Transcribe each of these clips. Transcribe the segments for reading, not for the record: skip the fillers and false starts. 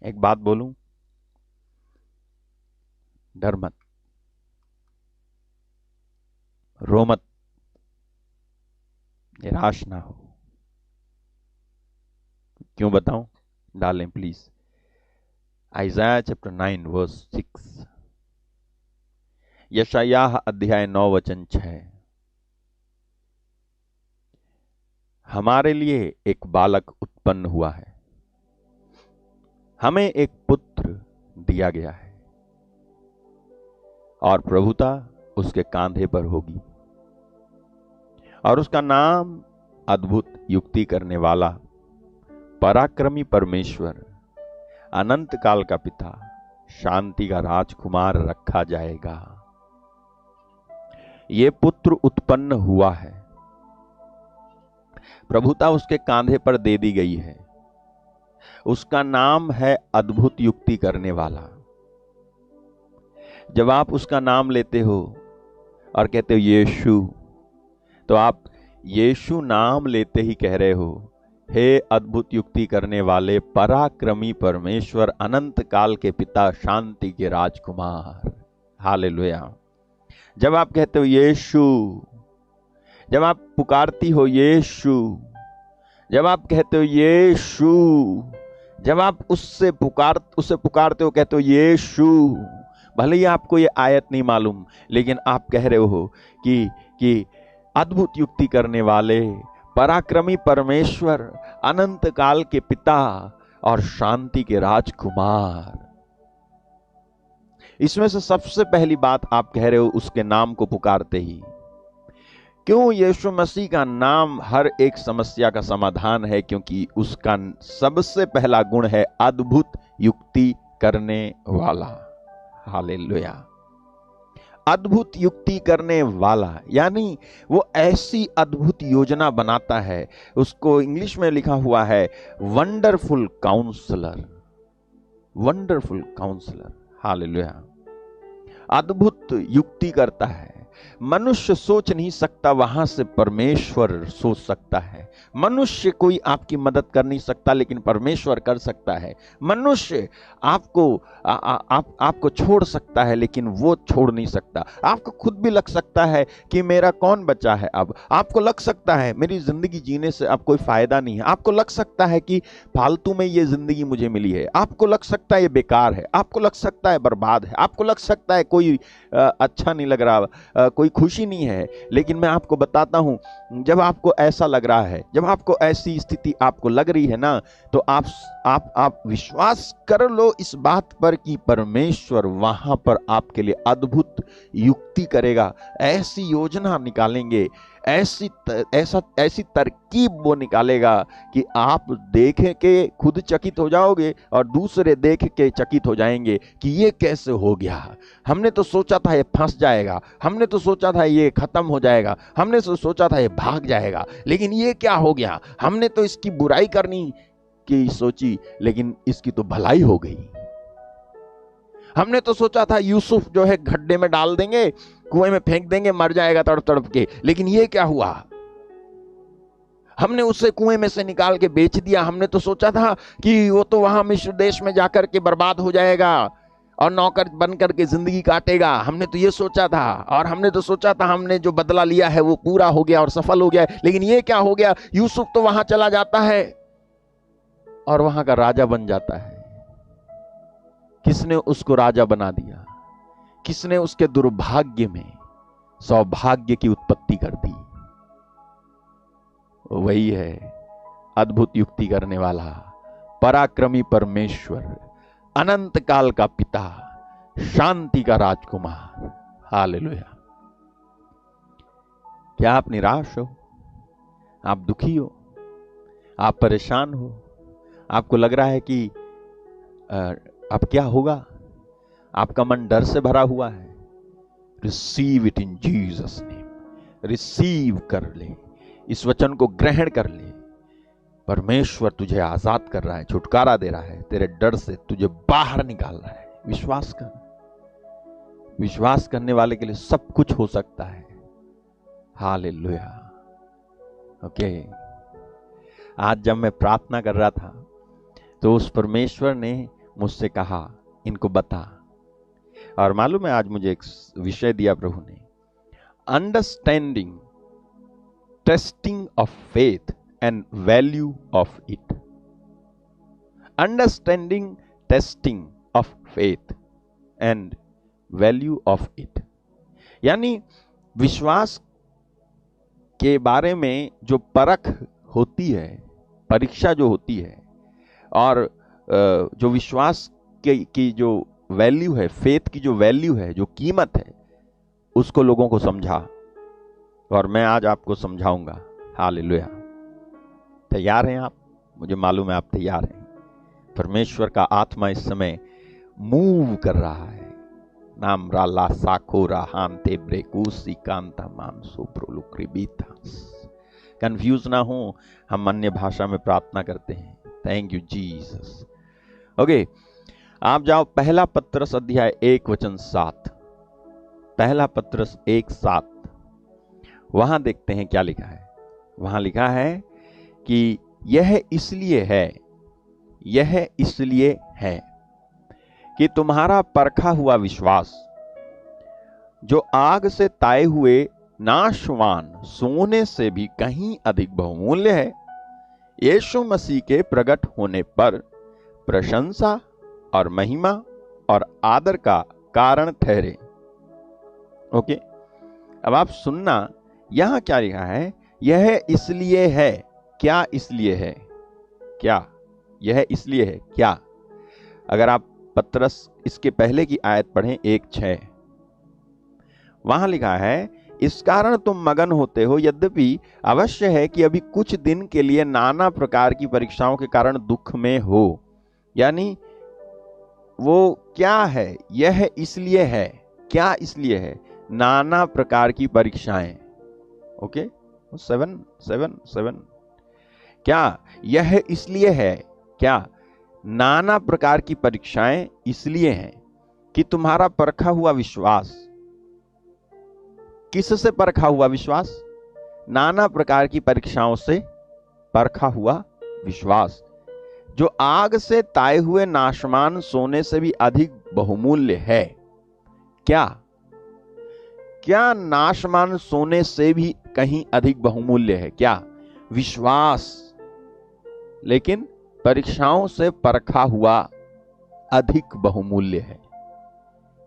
एक बात बोलूं, डर मत, रो मत, निराश ना हो। क्यों बताऊं? डालें प्लीज आइज़ाया चैप्टर 9 वर्स 6, यशायाह अध्याय 9 वचन 6। हमारे लिए एक बालक उत्पन्न हुआ है, हमें एक पुत्र दिया गया है, और प्रभुता उसके कांधे पर होगी, और उसका नाम अद्भुत युक्ति करने वाला, पराक्रमी परमेश्वर, अनंत काल का पिता, शांति का राजकुमार रखा जाएगा। ये पुत्र उत्पन्न हुआ है, प्रभुता उसके कांधे पर दे दी गई है। उसका नाम है अद्भुत युक्ति करने वाला। जब आप उसका नाम लेते हो और कहते हो यीशु, तो आप यीशु नाम लेते ही कह रहे हो, हे अद्भुत युक्ति करने वाले, पराक्रमी परमेश्वर, अनंत काल के पिता, शांति के राजकुमार। हालेलुया। जब आप कहते हो यीशु, जब आप पुकारती हो यीशु, जब आप कहते हो यीशु, जब आप उससे पुकारते हो, कहते हो यीशु, भले ही आपको ये आयत नहीं मालूम, लेकिन आप कह रहे हो कि अद्भुत युक्ति करने वाले, पराक्रमी परमेश्वर, अनंत काल के पिता और शांति के राजकुमार। इसमें से सबसे पहली बात आप कह रहे हो उसके नाम को पुकारते ही। क्यों? यीशु मसीह का नाम हर एक समस्या का समाधान है, क्योंकि उसका सबसे पहला गुण है अद्भुत युक्ति करने वाला। हालेलुया। अद्भुत युक्ति करने वाला यानी वो ऐसी अद्भुत योजना बनाता है, उसको इंग्लिश में लिखा हुआ है wonderful counsellor. Wonderful counsellor. Hallelujah. अद्भुत युक्ति करता है। मनुष्य सोच नहीं सकता, वहां से परमेश्वर सोच सकता है। मनुष्य कोई आपकी मदद कर नहीं सकता, लेकिन परमेश्वर कर सकता है। मनुष्य आपको छोड़ सकता है, लेकिन वो छोड़ नहीं सकता। आपको खुद भी लग सकता है कि मेरा कौन बचा है, अब आपको लग सकता है मेरी जिंदगी जीने से अब कोई फायदा नहीं है। आपको लग सकता है कि फालतू में ये जिंदगी मुझे मिली है। आपको लग सकता है ये बेकार है। आपको लग सकता है बर्बाद है। आपको लग सकता है कोई अच्छा नहीं लग रहा, कोई खुशी नहीं है। लेकिन मैं आपको बताता हूं, जब आपको ऐसा लग रहा है, जब आपको ऐसी स्थिति आपको लग रही है ना, तो आप विश्वास कर लो इस बात पर कि परमेश्वर वहां पर आपके लिए अद्भुत युक्ति करेगा। ऐसी योजना निकालेंगे, ऐसी तरकीब वो निकालेगा कि आप देख के खुद चकित हो जाओगे और दूसरे देख के चकित हो जाएंगे कि ये कैसे हो गया। हमने तो सोचा था ये फंस जाएगा, हमने तो सोचा था ये खत्म हो जाएगा, हमने तो सोचा था ये भाग जाएगा, लेकिन ये क्या हो गया। हमने तो इसकी बुराई करनी की सोची, लेकिन इसकी तो भलाई हो गई। हमने तो सोचा था यूसुफ जो है गड्ढे में डाल देंगे, कुएं में फेंक देंगे, मर जाएगा तड़प तड़प के, लेकिन ये क्या हुआ। हमने उसे कुएं में से निकाल के बेच दिया। हमने तो सोचा था कि वो तो वहां मिस्र देश में जाकर के बर्बाद हो जाएगा और नौकर बन करके जिंदगी काटेगा। हमने तो ये सोचा था, और हमने तो सोचा था हमने जो बदला लिया है वो पूरा हो गया और सफल हो गया। लेकिन ये क्या हो गया, यूसुफ तो वहां चला जाता है और वहां का राजा बन जाता है। किसने उसको राजा बना दिया? किसने उसके दुर्भाग्य में सौभाग्य की उत्पत्ति कर दी? वही है अद्भुत युक्ति करने वाला, पराक्रमी परमेश्वर, अनंत काल का पिता, शांति का राजकुमार। हालेलुया। क्या आप निराश हो? आप दुखी हो? आप परेशान हो? आपको लग रहा है कि अब क्या होगा? आपका मन डर से भरा हुआ है? Receive it in Jesus name. Receive कर ले, इस वचन को ग्रहण कर ले। परमेश्वर तुझे आजाद कर रहा है, छुटकारा दे रहा है, तेरे डर से तुझे बाहर निकाल रहा है। विश्वास कर। विश्वास करने वाले के लिए सब कुछ हो सकता है। हालेलुया। ओके। आज जब मैं प्रार्थना कर रहा था तो उस परमेश्वर ने मुझसे कहा इनको बता। और मालूम है आज मुझे एक विषय दिया प्रभु ने, understanding testing of faith and value of it. Understanding testing of faith and value of it, यानी विश्वास के बारे में जो परख होती है, परीक्षा जो होती है, और जो विश्वास की जो वैल्यू है, फेथ की जो वैल्यू है, जो कीमत है, उसको लोगों को समझा। और मैं आज आपको समझाऊंगा। हालेलुया। तैयार हैं आप? मुझे मालूम है आप तैयार हैं। परमेश्वर का आत्मा इस समय मूव कर रहा है। नाम राला साकोरा हांते ब्रेकूसी कांता मानसो प्रोलुक्रिबितास। कंफ्यूज ना हो, हम अन्य भाषा में प्रार्थना करते हैं। Thank you Jesus. ओके, आप जाओ पहला पत्रस अध्याय 1:7। पहला पत्रस 1:7, वहां देखते हैं क्या लिखा है। वहां लिखा है कि यह इसलिए है कि तुम्हारा परखा हुआ विश्वास, जो आग से ताए हुए नाशवान सोने से भी कहीं अधिक बहुमूल्य है, यीशु मसीह के प्रकट होने पर प्रशंसा और महिमा और आदर का कारण ठहरे। ओके, अब आप सुनना, यहां क्या लिखा है? यह इसलिए है। क्या इसलिए है? क्या यह इसलिए है? क्या? अगर आप पत्रस इसके पहले की आयत पढ़ें 1:6, वहां लिखा है, इस कारण तुम मगन होते हो, यद्यपि अवश्य है कि अभी कुछ दिन के लिए नाना प्रकार की परीक्षाओं के कारण दुख में हो। यानी वो क्या है? यह इसलिए है। क्या इसलिए है? नाना प्रकार की परीक्षाएं। ओके, 7:7 क्या यह इसलिए है? क्या नाना प्रकार की परीक्षाएं इसलिए हैं कि तुम्हारा परखा हुआ विश्वास, किससे परखा हुआ विश्वास? नाना प्रकार की परीक्षाओं से परखा हुआ विश्वास, जो आग से ताए हुए नाशवान सोने से भी अधिक बहुमूल्य है। क्या? क्या नाशवान सोने से भी कहीं अधिक बहुमूल्य है? क्या? विश्वास। लेकिन परीक्षाओं से परखा हुआ अधिक बहुमूल्य है।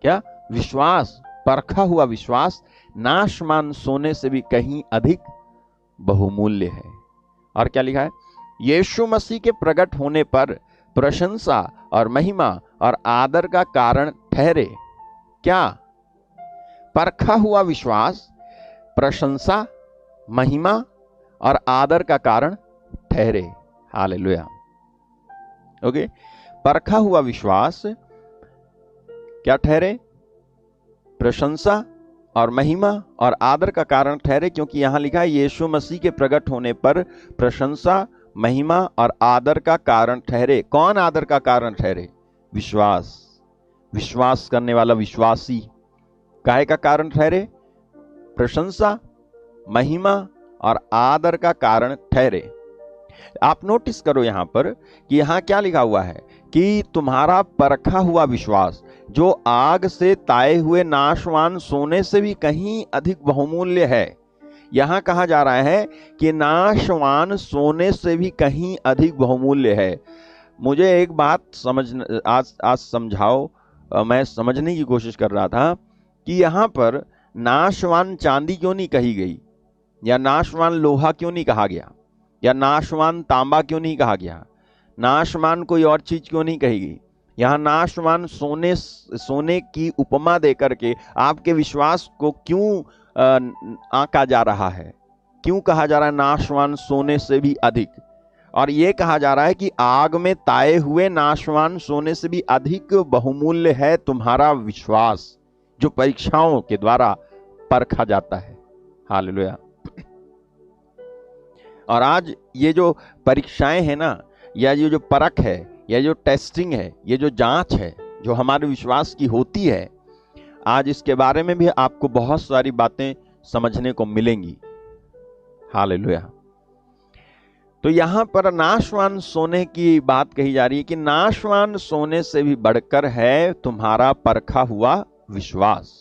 क्या? विश्वास, परखा हुआ विश्वास नाशवान सोने से भी कहीं अधिक बहुमूल्य है। और क्या लिखा है? यीशु मसीह के प्रकट होने पर प्रशंसा और महिमा और आदर का कारण ठहरे। क्या? परखा हुआ विश्वास प्रशंसा, महिमा और आदर का कारण ठहरे। हालेलुया। ओके, परखा हुआ विश्वास क्या ठहरे? प्रशंसा और महिमा और आदर का कारण ठहरे, क्योंकि यहां लिखा है यीशु मसीह के प्रकट होने पर प्रशंसा, महिमा और आदर का कारण ठहरे। कौन आदर का कारण ठहरे? विश्वास। विश्वास करने वाला विश्वासी काहे का कारण ठहरे? प्रशंसा, महिमा और आदर का कारण ठहरे। आप नोटिस करो यहां पर कि यहां क्या लिखा हुआ है कि तुम्हारा परखा हुआ विश्वास, जो आग से ताए हुए नाशवान सोने से भी कहीं अधिक बहुमूल्य है। यहां कहा जा रहा है कि नाशवान सोने से भी कहीं अधिक बहुमूल्य है। मुझे एक बात आज समझाओ। मैं समझने की कोशिश कर रहा था कि यहां पर नाशवान चांदी क्यों नहीं कही गई, या नाशवान लोहा क्यों नहीं कहा गया, या नाशवान तांबा क्यों नहीं कहा गया, नाशवान कोई और चीज क्यों नहीं कही गई। यहां नाशवान सोने की उपमा देकर के आपके विश्वास को क्यों आंका जा रहा है? क्यों कहा जा रहा है नाशवान सोने से भी अधिक? और यह कहा जा रहा है कि आग में ताए हुए नाशवान सोने से भी अधिक बहुमूल्य है तुम्हारा विश्वास, जो परीक्षाओं के द्वारा परखा जाता है। हालेलुया। और आज ये जो परीक्षाएं हैं ना, या ये जो परख है, या जो टेस्टिंग है, ये जो जांच है जो हमारे विश्वास की होती है, आज इसके बारे में भी आपको बहुत सारी बातें समझने को मिलेंगी। हालेलुया। तो यहां पर नाशवान सोने की बात कही जा रही है कि नाशवान सोने से भी बढ़कर है तुम्हारा परखा हुआ विश्वास।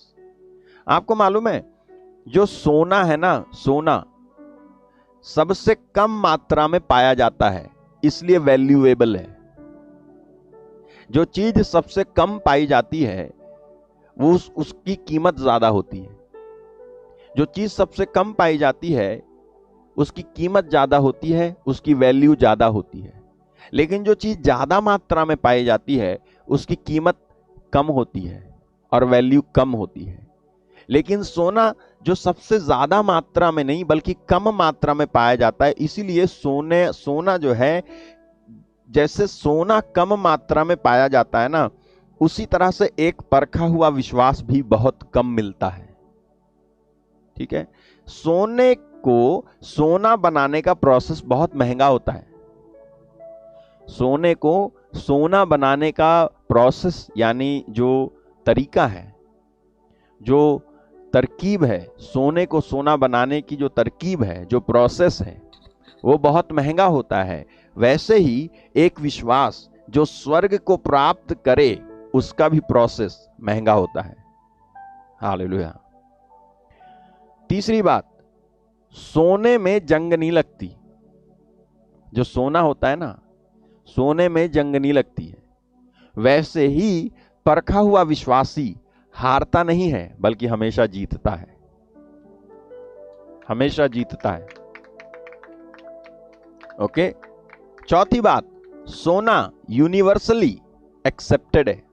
आपको मालूम है जो सोना है ना, सोना सबसे कम मात्रा में पाया जाता है, इसलिए वैल्यूएबल है। जो चीज सबसे कम पाई जाती है वो उसकी कीमत ज्यादा होती है। जो चीज सबसे कम पाई जाती है उसकी कीमत ज्यादा होती है, उसकी वैल्यू ज्यादा होती है। लेकिन जो चीज ज्यादा मात्रा में पाई जाती है उसकी कीमत कम होती है और वैल्यू कम होती है। लेकिन सोना जो सबसे ज्यादा मात्रा में नहीं बल्कि कम मात्रा में पाया जाता है, इसीलिए सोना जो है, जैसे सोना कम मात्रा में पाया जाता है ना, उसी तरह से एक परखा हुआ विश्वास भी बहुत कम मिलता है। ठीक है, सोने को सोना बनाने का प्रोसेस बहुत महंगा होता है। सोने को सोना बनाने का प्रोसेस यानी जो तरीका है, जो तरकीब है, सोने को सोना बनाने की जो तरकीब है, जो प्रोसेस है, वो बहुत महंगा होता है। वैसे ही एक विश्वास जो स्वर्ग को प्राप्त करे उसका भी प्रोसेस महंगा होता है। हालेलुया। तीसरी बात, सोने में जंग नहीं लगती। जो सोना होता है ना, सोने में जंग नहीं लगती है। वैसे ही परखा हुआ विश्वासी हारता नहीं है बल्कि हमेशा जीतता है, हमेशा जीतता है। ओके। चौथी बात, सोना यूनिवर्सली एक्सेप्टेड है।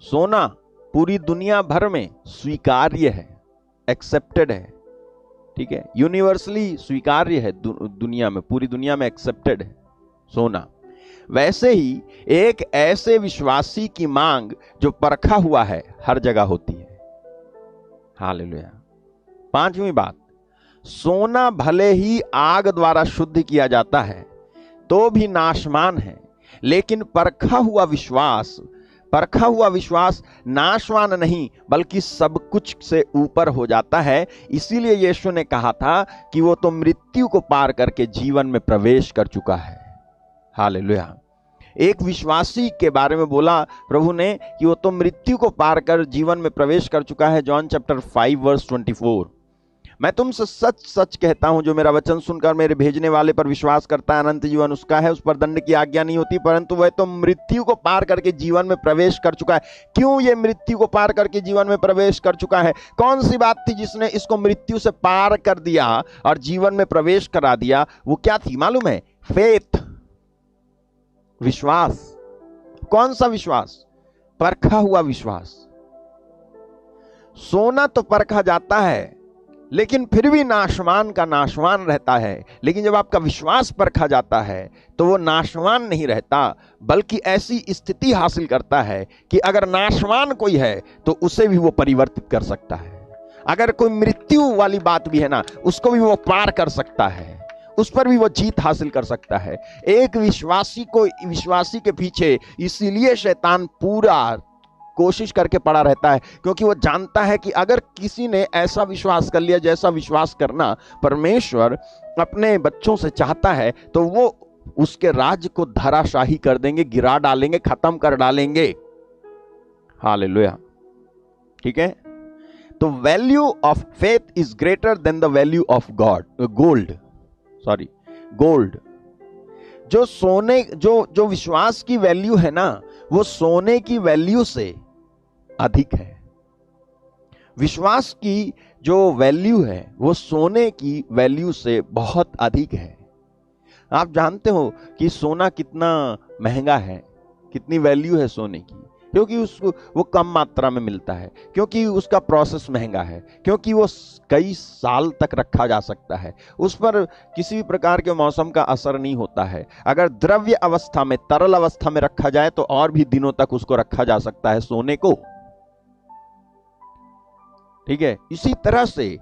सोना पूरी दुनिया भर में स्वीकार्य है, एक्सेप्टेड है। ठीक है, यूनिवर्सली स्वीकार्य है, दुनिया में, पूरी दुनिया में एक्सेप्टेड है सोना। वैसे ही एक ऐसे विश्वासी की मांग जो परखा हुआ है हर जगह होती है। हालेलुया। पांचवी बात, सोना भले ही आग द्वारा शुद्ध किया जाता है तो भी नाशवान है, लेकिन परखा हुआ विश्वास नाशवान नहीं बल्कि सब कुछ से ऊपर हो जाता है। इसीलिए यीशु ने कहा था कि वो तो मृत्यु को पार करके जीवन में प्रवेश कर चुका है। हालेलुया। एक विश्वासी के बारे में बोला प्रभु ने कि वो तो मृत्यु को पार कर जीवन में प्रवेश कर चुका है। John chapter 5 verse 24। मैं तुमसे सच सच कहता हूं, जो मेरा वचन सुनकर मेरे भेजने वाले पर विश्वास करता है अनंत जीवन उसका है, उस पर दंड की आज्ञा नहीं होती, परंतु वह तो मृत्यु को पार करके जीवन में प्रवेश कर चुका है। क्यों ये मृत्यु को पार करके जीवन में प्रवेश कर चुका है? कौन सी बात थी जिसने इसको मृत्यु से पार कर दिया और जीवन में प्रवेश करा दिया? वो क्या थी मालूम है? फेथ, विश्वास। कौन सा विश्वास? परखा हुआ विश्वास। सोना तो परखा जाता है लेकिन फिर भी नाशवान का नाशवान रहता है, लेकिन जब आपका विश्वास परखा जाता है तो वो नाशवान नहीं रहता बल्कि ऐसी स्थिति हासिल करता है कि अगर नाशवान कोई है तो उसे भी वो परिवर्तित कर सकता है। अगर कोई मृत्यु वाली बात भी है ना, उसको भी वो पार कर सकता है, उस पर भी वो जीत हासिल कर सकता है। एक विश्वासी के पीछे इसीलिए शैतान पूरा कोशिश करके पड़ा रहता है, क्योंकि वो जानता है कि अगर किसी ने ऐसा विश्वास कर लिया जैसा विश्वास करना परमेश्वर अपने बच्चों से चाहता है, तो वो उसके राज्य को धराशाही कर देंगे, गिरा डालेंगे, खत्म कर डालेंगे। हालेलुया। ठीक है, तो value of faith is greater than the value of gold. जो सोने जो विश्वास की वैल्यू है ना, वो सोने की वैल्यू से अधिक है। विश्वास की जो वैल्यू है वो सोने की वैल्यू से बहुत अधिक है। आप जानते हो कि सोना कितना महंगा है, कितनी वैल्यू है सोने की, क्योंकि उसको वो कम मात्रा में मिलता है, क्योंकि उसका प्रोसेस महंगा है, क्योंकि वो कई साल तक रखा जा सकता है, उस पर किसी भी प्रकार के मौसम का असर नहीं होता है। अगर द्रव्य अवस्था में, तरल अवस्था में रखा जाए तो और भी दिनों तक उसको रखा जा सकता है, सोने को। ठीक है, इसी तरह से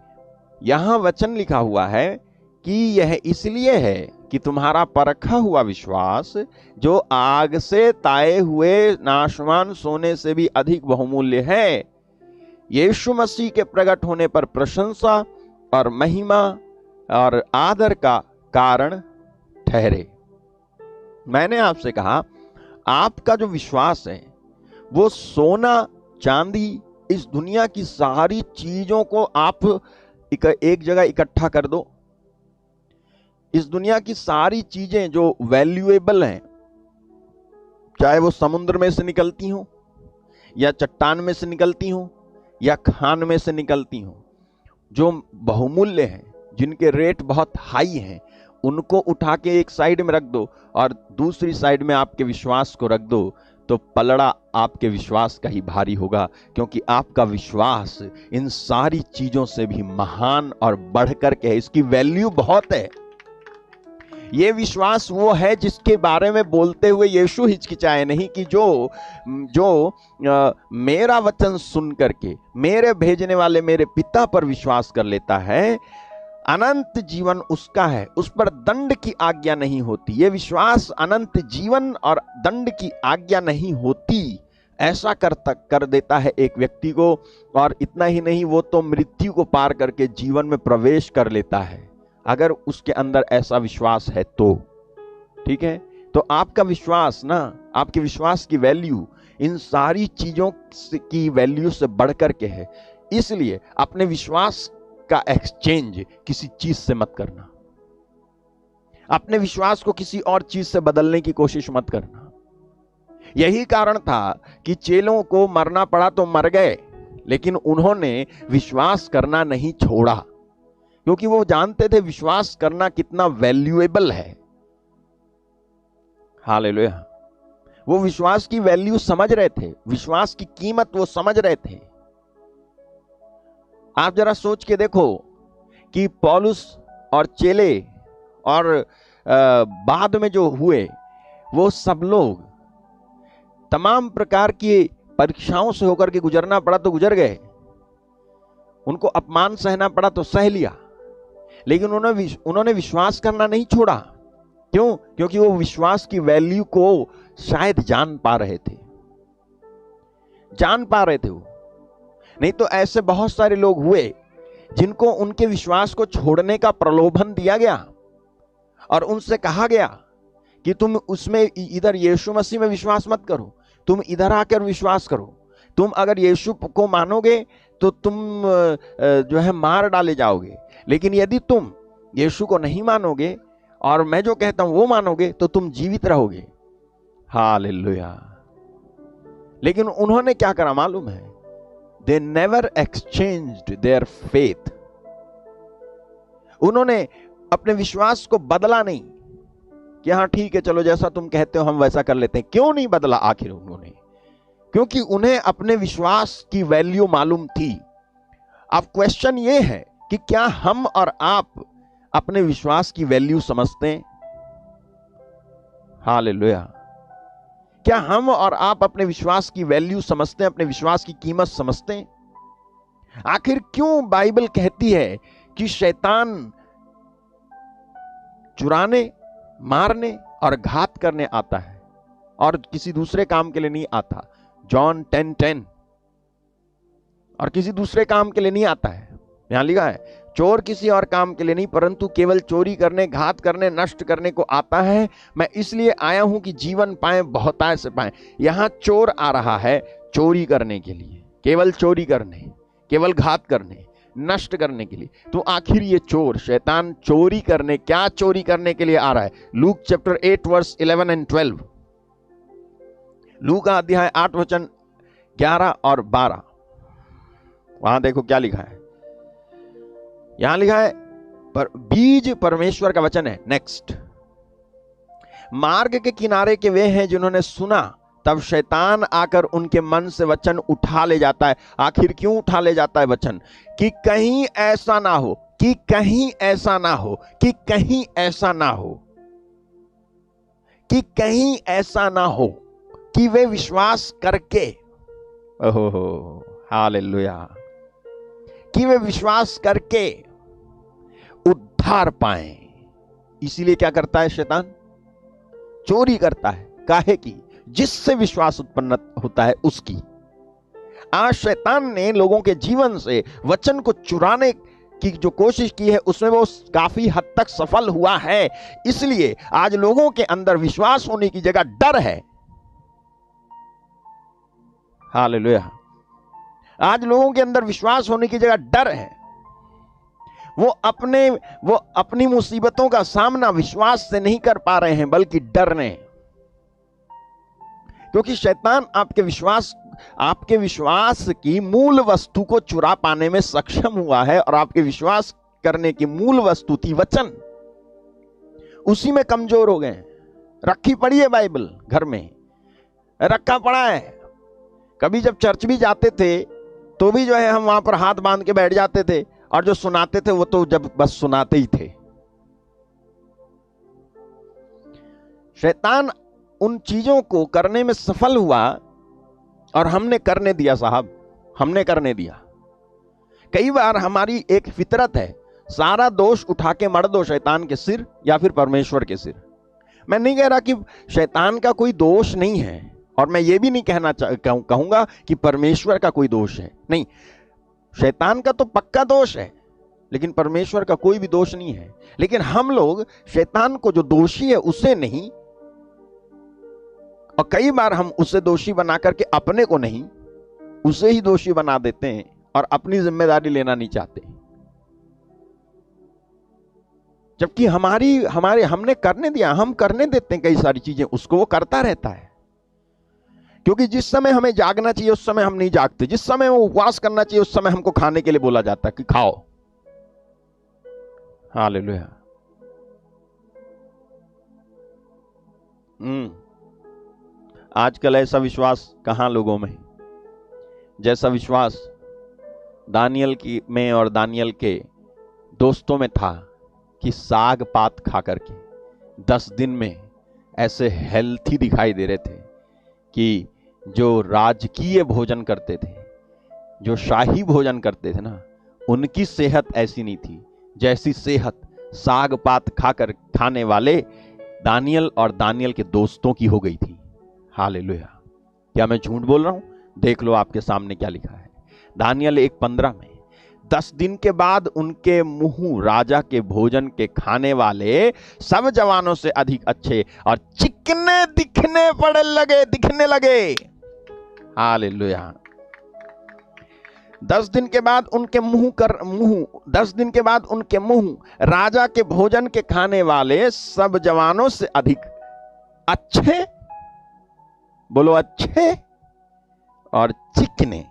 यहां वचन लिखा हुआ है कि यह इसलिए है कि तुम्हारा परखा हुआ विश्वास जो आग से ताए हुए नाशवान सोने से भी अधिक बहुमूल्य है, यीशु मसीह के प्रकट होने पर प्रशंसा और महिमा और आदर का कारण ठहरे। मैंने आपसे कहा, आपका जो विश्वास है वो सोना चांदी, इस दुनिया की सारी चीजों को आप एक जगह इकट्ठा कर दो। इस दुनिया की सारी चीजें जो वैल्यूएबल हैं, चाहे वो समुद्र में से निकलती हो, या चट्टान में से निकलती हो, या खान में से निकलती हो, जो बहुमूल्य हैं, जिनके रेट बहुत हाई हैं, उनको उठा के एक साइड में रख दो और दूसरी साइड में आपके विश्वास को रख दो, तो पलड़ा आपके विश्वास का ही भारी होगा, क्योंकि आपका विश्वास इन सारी चीजों से भी महान और बढ़कर के है। इसकी वैल्यू बहुत है। ये विश्वास वो है जिसके बारे में बोलते हुए यीशु हिचकिचाए नहीं कि जो मेरा वचन सुन करके मेरे भेजने वाले मेरे पिता पर विश्वास कर लेता है, अनंत जीवन उसका है, उस पर दंड की आज्ञा नहीं होती। ये विश्वास अनंत जीवन और दंड की आज्ञा नहीं होती, ऐसा कर देता है एक व्यक्ति को। और इतना ही नहीं, वो तो मृत्यु को पार करके जीवन में प्रवेश कर लेता है, अगर उसके अंदर ऐसा विश्वास है तो। ठीक है, तो आपका विश्वास ना, आपके विश्वास की वैल्यू इन सारी चीजों की वैल्यू से बढ़कर के है। इसलिए अपने विश्वास का एक्सचेंज किसी चीज से मत करना, अपने विश्वास को किसी और चीज से बदलने की कोशिश मत करना। यही कारण था कि चेलों को मरना पड़ा तो मर गए, लेकिन उन्होंने विश्वास करना नहीं छोड़ा, क्योंकि वो जानते थे विश्वास करना कितना वैल्यूएबल है। हालेलुया। वो विश्वास की वैल्यू समझ रहे थे, विश्वास की कीमत वो समझ रहे थे। आप जरा सोच के देखो कि पौलुस और चेले और बाद में जो हुए, वो सब लोग तमाम प्रकार की परीक्षाओं से होकर के गुजरना पड़ा तो गुजर गए, उनको अपमान सहना पड़ा तो सह लिया, लेकिन उन्होंने विश्वास करना नहीं छोड़ा। क्यों? क्योंकि वो विश्वास की वैल्यू को शायद जान पा रहे थे वो। नहीं तो ऐसे बहुत सारे लोग हुए जिनको उनके विश्वास को छोड़ने का प्रलोभन दिया गया और उनसे कहा गया कि तुम उसमें इधर यीशु मसीह में विश्वास मत करो, तुम इधर आकर विश्वास करो। तुम अगर यीशु को मानोगे तो तुम जो है मार डाले जाओगे, लेकिन यदि तुम यीशु को नहीं मानोगे और मैं जो कहता हूं वो मानोगे तो तुम जीवित रहोगे। हालेलुया। लेकिन उन्होंने क्या करा मालूम है? They never exchanged their faith. उन्होंने अपने विश्वास को बदला नहीं कि हाँ ठीक है, चलो जैसा तुम कहते हो हम वैसा कर लेते हैं। क्यों नहीं बदला आखिर उन्होंने? क्योंकि उन्हें अपने विश्वास की वैल्यू मालूम थी। अब क्वेश्चन ये है कि क्या हम और आप अपने विश्वास की वैल्यू समझते हैं? हालेलुया। क्या हम और आप अपने विश्वास की वैल्यू समझते हैं, अपने विश्वास की कीमत समझते हैं? आखिर क्यों बाइबल कहती है कि शैतान चुराने, मारने और घात करने आता है और किसी दूसरे काम के लिए नहीं आता? जॉन 10:10। और किसी दूसरे काम के लिए नहीं आता है। यहां लिखा है, चोर किसी और काम के लिए नहीं परंतु केवल चोरी करने, घात करने, नष्ट करने को आता है। मैं इसलिए आया हूं कि जीवन पाएं, बहुतायत से पाएं। यहां चोर आ रहा है चोरी करने के लिए, केवल चोरी करने, केवल घात करने, नष्ट करने के लिए। तो आखिर ये चोर, शैतान चोरी करने, क्या चोरी करने के लिए आ रहा है? Luke chapter 8 verse 11 and 12। लूका अध्याय 8 वचन 11 और 12। वहां देखो क्या लिखा है। यहां लिखा है, पर बीज परमेश्वर का वचन है। नेक्स्ट, मार्ग के किनारे के वे हैं जिन्होंने सुना, तब शैतान आकर उनके मन से वचन उठा ले जाता है। आखिर क्यों उठा ले जाता है वचन? कि कहीं ऐसा ना हो, कि कहीं ऐसा ना हो, कि कहीं ऐसा ना हो, कि कहीं ऐसा ना हो कि वे विश्वास करके, ओहो हालेलुया, कि वे विश्वास करके उद्धार पाएं। इसीलिए क्या करता है शैतान? चोरी करता है। काहे की? जिससे विश्वास उत्पन्न होता है उसकी। आज शैतान ने लोगों के जीवन से वचन को चुराने की जो कोशिश की है उसमें वो काफी हद तक सफल हुआ है। इसलिए आज लोगों के अंदर विश्वास होने की जगह डर है। हालेलुया। आज लोगों के अंदर विश्वास होने की जगह डर है। वो अपनी मुसीबतों का सामना विश्वास से नहीं कर पा रहे हैं बल्कि डर ने, क्योंकि शैतान आपके विश्वास की मूल वस्तु को चुरा पाने में सक्षम हुआ है। और आपके विश्वास करने की मूल वस्तु थी वचन, उसी में कमजोर हो गए। रखी पड़ी है बाइबल, घर में रखा पड़ा है। कभी जब चर्च भी जाते थे तो भी जो है हम वहां पर हाथ बांध के बैठ जाते थे, और जो सुनाते थे वो तो जब बस सुनाते ही थे। शैतान उन चीजों को करने में सफल हुआ और हमने करने दिया साहब, हमने करने दिया। कई बार हमारी एक फितरत है, सारा दोष उठा के मर दो शैतान के सिर या फिर परमेश्वर के सिर। मैं नहीं कह रहा कि शैतान का कोई दोष नहीं है, और मैं ये भी नहीं कहूंगा कि परमेश्वर का कोई दोष है। नहीं, शैतान का तो पक्का दोष है, लेकिन परमेश्वर का कोई भी दोष नहीं है। लेकिन हम लोग शैतान को जो दोषी है उसे नहीं, और कई बार हम उसे दोषी बना करके अपने को नहीं, उसे ही दोषी बना देते हैं और अपनी जिम्मेदारी लेना नहीं चाहते। जबकि हमने करने दिया, हम करने देते हैं कई सारी चीजें, उसको वो करता रहता है। क्योंकि जिस समय हमें जागना चाहिए उस समय हम नहीं जागते, जिस समय वो उपवास करना चाहिए उस समय हमको खाने के लिए बोला जाता है कि खाओ। हालेलुया। आजकल ऐसा विश्वास कहां लोगों में, जैसा विश्वास दानियल में और दानियल के दोस्तों में था कि साग पात खा करके 10 दिन में ऐसे हेल्थी दिखाई दे रहे थे कि जो राजकीय भोजन करते थे, जो शाही भोजन करते थे ना, उनकी सेहत ऐसी नहीं थी जैसी सेहत साग पात खाने वाले दानियल और दानियल के दोस्तों की हो गई थी। हालेलुया। क्या मैं झूठ बोल रहा हूं? देख लो आपके सामने क्या लिखा है। दानियल 1:15 में 10 दिन के बाद उनके मुंह राजा के भोजन के खाने वाले सब जवानों से अधिक अच्छे और चिकने दिखने लगे। हालेलुया। 10 दिन के बाद उनके मुंह राजा के भोजन के खाने वाले सब जवानों से अधिक अच्छे, बोलो अच्छे, और चिकने,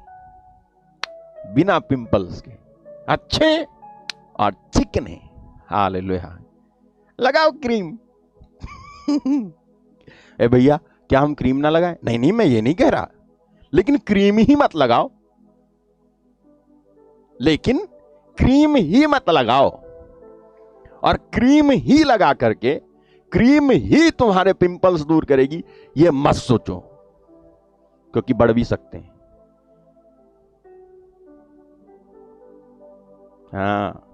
बिना पिंपल्स के, अच्छे और चिकने। हालेलुया। लगाओ क्रीम। ए भैया, क्या हम क्रीम ना लगाएं? नहीं, मैं ये नहीं कह रहा, लेकिन क्रीम ही मत लगाओ, और क्रीम ही लगा करके क्रीम ही तुम्हारे पिंपल्स दूर करेगी, ये मत सोचो, क्योंकि बढ़ भी सकते हैं। हाँ,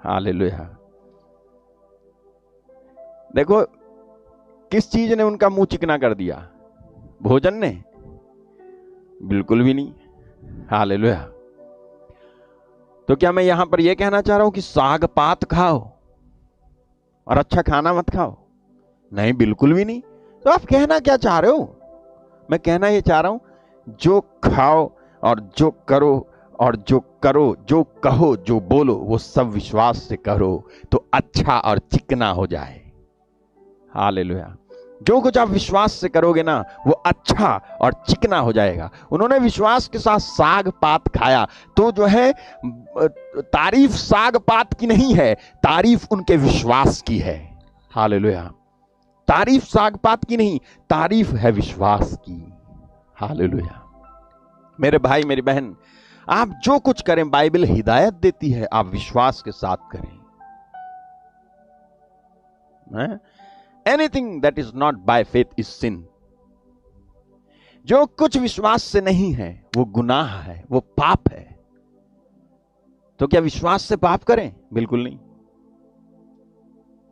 हालेलुया। देखो किस चीज ने उनका मुंह चिकना कर दिया? भोजन ने? बिल्कुल भी नहीं। हालेलुया। तो क्या मैं यहां पर यह कहना चाह रहा हूं कि साग पात खाओ और अच्छा खाना मत खाओ? नहीं, बिल्कुल भी नहीं। तो आप कहना क्या चाह रहे हो? मैं कहना यह चाह रहा हूं, जो खाओ और जो करो और जो कहो, जो बोलो, वो सब विश्वास से करो तो अच्छा और चिकना हो जाए। हालेलुया। जो कुछ आप विश्वास से करोगे ना, वो अच्छा और चिकना हो जाएगा। उन्होंने विश्वास के साथ साग पात खाया, तो जो है तारीफ साग पात की नहीं है, तारीफ उनके विश्वास की है। हालेलुया। तारीफ साग पात की नहीं, तारीफ है विश्वास की। हालेलुया। मेरे भाई मेरी बहन, आप जो कुछ करें, बाइबल हिदायत देती है आप विश्वास के साथ करें। Anything that is not by faith is sin. जो कुछ विश्वास से नहीं है वो गुनाह है, वो पाप है। तो क्या विश्वास से पाप करें? बिल्कुल नहीं।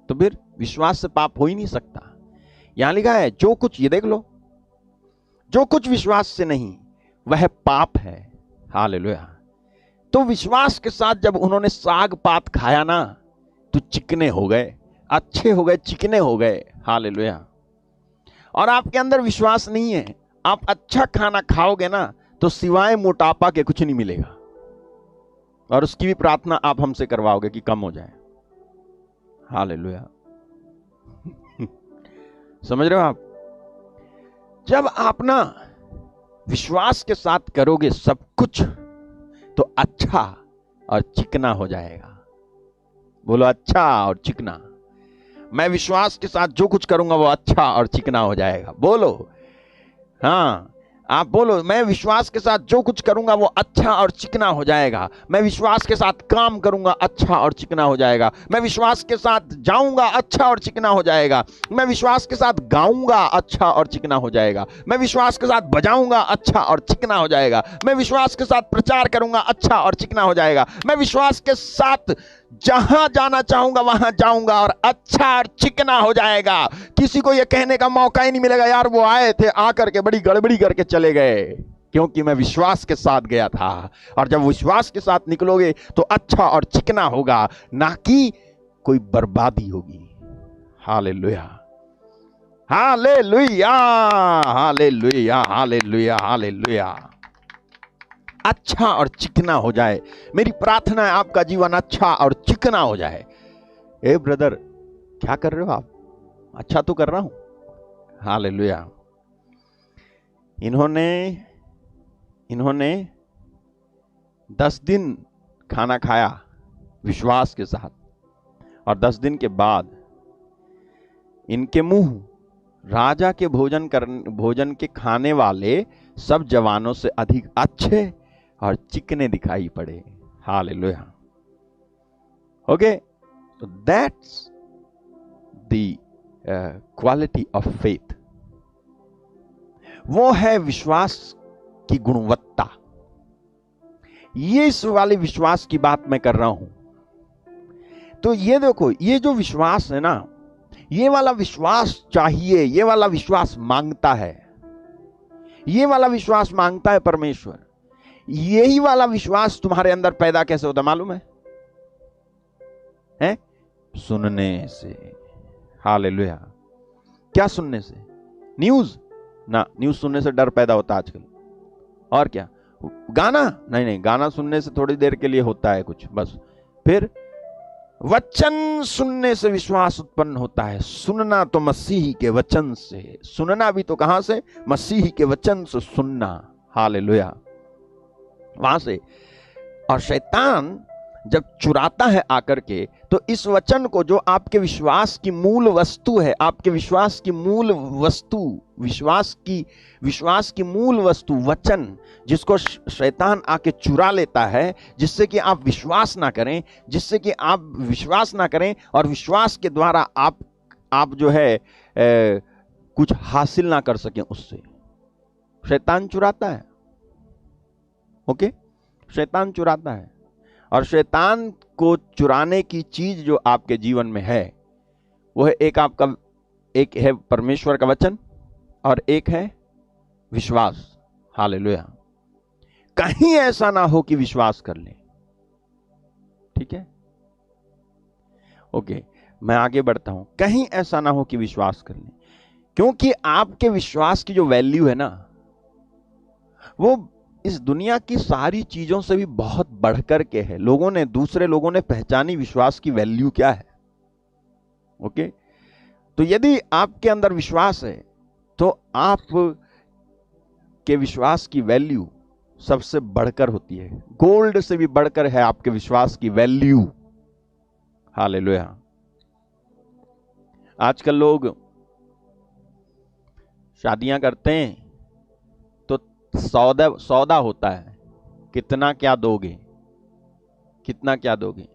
तो फिर विश्वास से पाप हो ही नहीं सकता। यहां लिखा है जो कुछ, ये देख लो, जो कुछ विश्वास से नहीं वह पाप है। हालेलुया। तो विश्वास के साथ जब उन्होंने साग पात खाया ना, तो चिकने हो गए, अच्छे हो गए, चिकने हो गए। हालेलुया। और आपके अंदर विश्वास नहीं है, आप अच्छा खाना खाओगे ना, तो सिवाय मोटापा के कुछ नहीं मिलेगा। और उसकी भी प्रार्थना आप हमसे करवाओगे कि कम हो जाए। हालेलुया। समझ रहे हो आप? जब आप ना विश्वास के साथ करोगे सब कुछ, तो अच्छा और चिकना हो जाएगा। बोलो, अच्छा और चिकना। मैं विश्वास के साथ जो कुछ करूंगा वो अच्छा और चिकना हो जाएगा। बोलो, हाँ, आप बोलो, मैं विश्वास के साथ जो कुछ करूंगा वो अच्छा और चिकना हो जाएगा। मैं विश्वास के साथ काम करूंगा, अच्छा और चिकना हो जाएगा। मैं विश्वास के साथ जाऊंगा, अच्छा और चिकना हो जाएगा। मैं विश्वास के साथ गाऊंगा, अच्छा और चिकना हो जाएगा। मैं विश्वास के साथ बजाऊंगा, अच्छा और चिकना हो जाएगा। मैं विश्वास के साथ प्रचार करूंगा, अच्छा और चिकना हो जाएगा। मैं विश्वास के साथ जहां जाना चाहूंगा वहां जाऊंगा और अच्छा और चिकना हो जाएगा। किसी को यह कहने का मौका ही नहीं मिलेगा, यार वो आए थे, आकर के बड़ी गड़बड़ी करके चले गए, क्योंकि मैं विश्वास के साथ गया था। और जब विश्वास के साथ निकलोगे तो अच्छा और चिकना होगा, ना कि कोई बर्बादी होगी। Hallelujah, hallelujah, hallelujah, hallelujah, hallelujah. अच्छा और चिकना हो जाए। मेरी प्रार्थना है आपका जीवन अच्छा और चिकना हो जाए। ए ब्रदर, क्या कर रहे हो आप? अच्छा तो कर रहा हूं। हालेलुया। इन्होंने 10 दिन खाना खाया विश्वास के साथ, और 10 दिन के बाद इनके मुंह राजा के भोजन के खाने वाले सब जवानों से अधिक अच्छे और चिकने दिखाई पड़े। Hallelujah. Okay, so that's the quality of faith. वो है विश्वास की गुणवत्ता। ये इस वाले विश्वास की बात मैं कर रहा हूं। तो ये देखो, ये जो विश्वास है ना, ये वाला विश्वास चाहिए, ये वाला विश्वास मांगता है, ये वाला विश्वास मांगता है परमेश्वर। यही वाला विश्वास तुम्हारे अंदर पैदा कैसे होता मालूम है? सुनने से। हालेलुया। क्या सुनने से? न्यूज ना, न्यूज सुनने से डर पैदा होता आजकल। और क्या? गाना? नहीं, गाना सुनने से थोड़ी देर के लिए होता है कुछ, बस। फिर वचन सुनने से विश्वास उत्पन्न होता है। सुनना तो मसीह के वचन से, सुनना भी तो कहां से? मसीह के वचन से सुनना। हालेलुया, वहां से। और शैतान जब चुराता है आकर के, तो इस वचन को, जो आपके विश्वास की मूल वस्तु है, आपके विश्वास की मूल वस्तु, विश्वास की मूल वस्तु वचन, जिसको शैतान आके चुरा लेता है, जिससे कि आप विश्वास ना करें, और विश्वास के द्वारा आप जो है कुछ हासिल ना कर सकें उससे। शैतान चुराता है। ओके, शैतान चुराता है। और शैतान को चुराने की चीज जो आपके जीवन में है, वो है एक है परमेश्वर का वचन, और एक है विश्वास। हालेलुया। कहीं ऐसा ना हो कि विश्वास कर ले। ठीक है? ओके, मैं आगे बढ़ता हूं। कहीं ऐसा ना हो कि विश्वास कर ले, क्योंकि आपके विश्वास की जो वैल्यू है ना, वो इस दुनिया की सारी चीजों से भी बहुत बढ़कर के है। दूसरे लोगों ने पहचानी विश्वास की वैल्यू क्या है। ओके, तो यदि आपके अंदर विश्वास है, तो आप के विश्वास की वैल्यू सबसे बढ़कर होती है। गोल्ड से भी बढ़कर है आपके विश्वास की वैल्यू। हालेलुया। आजकल लोग शादियां करते हैं तो सौदा होता है, कितना क्या दोगे, कितना क्या दोगे।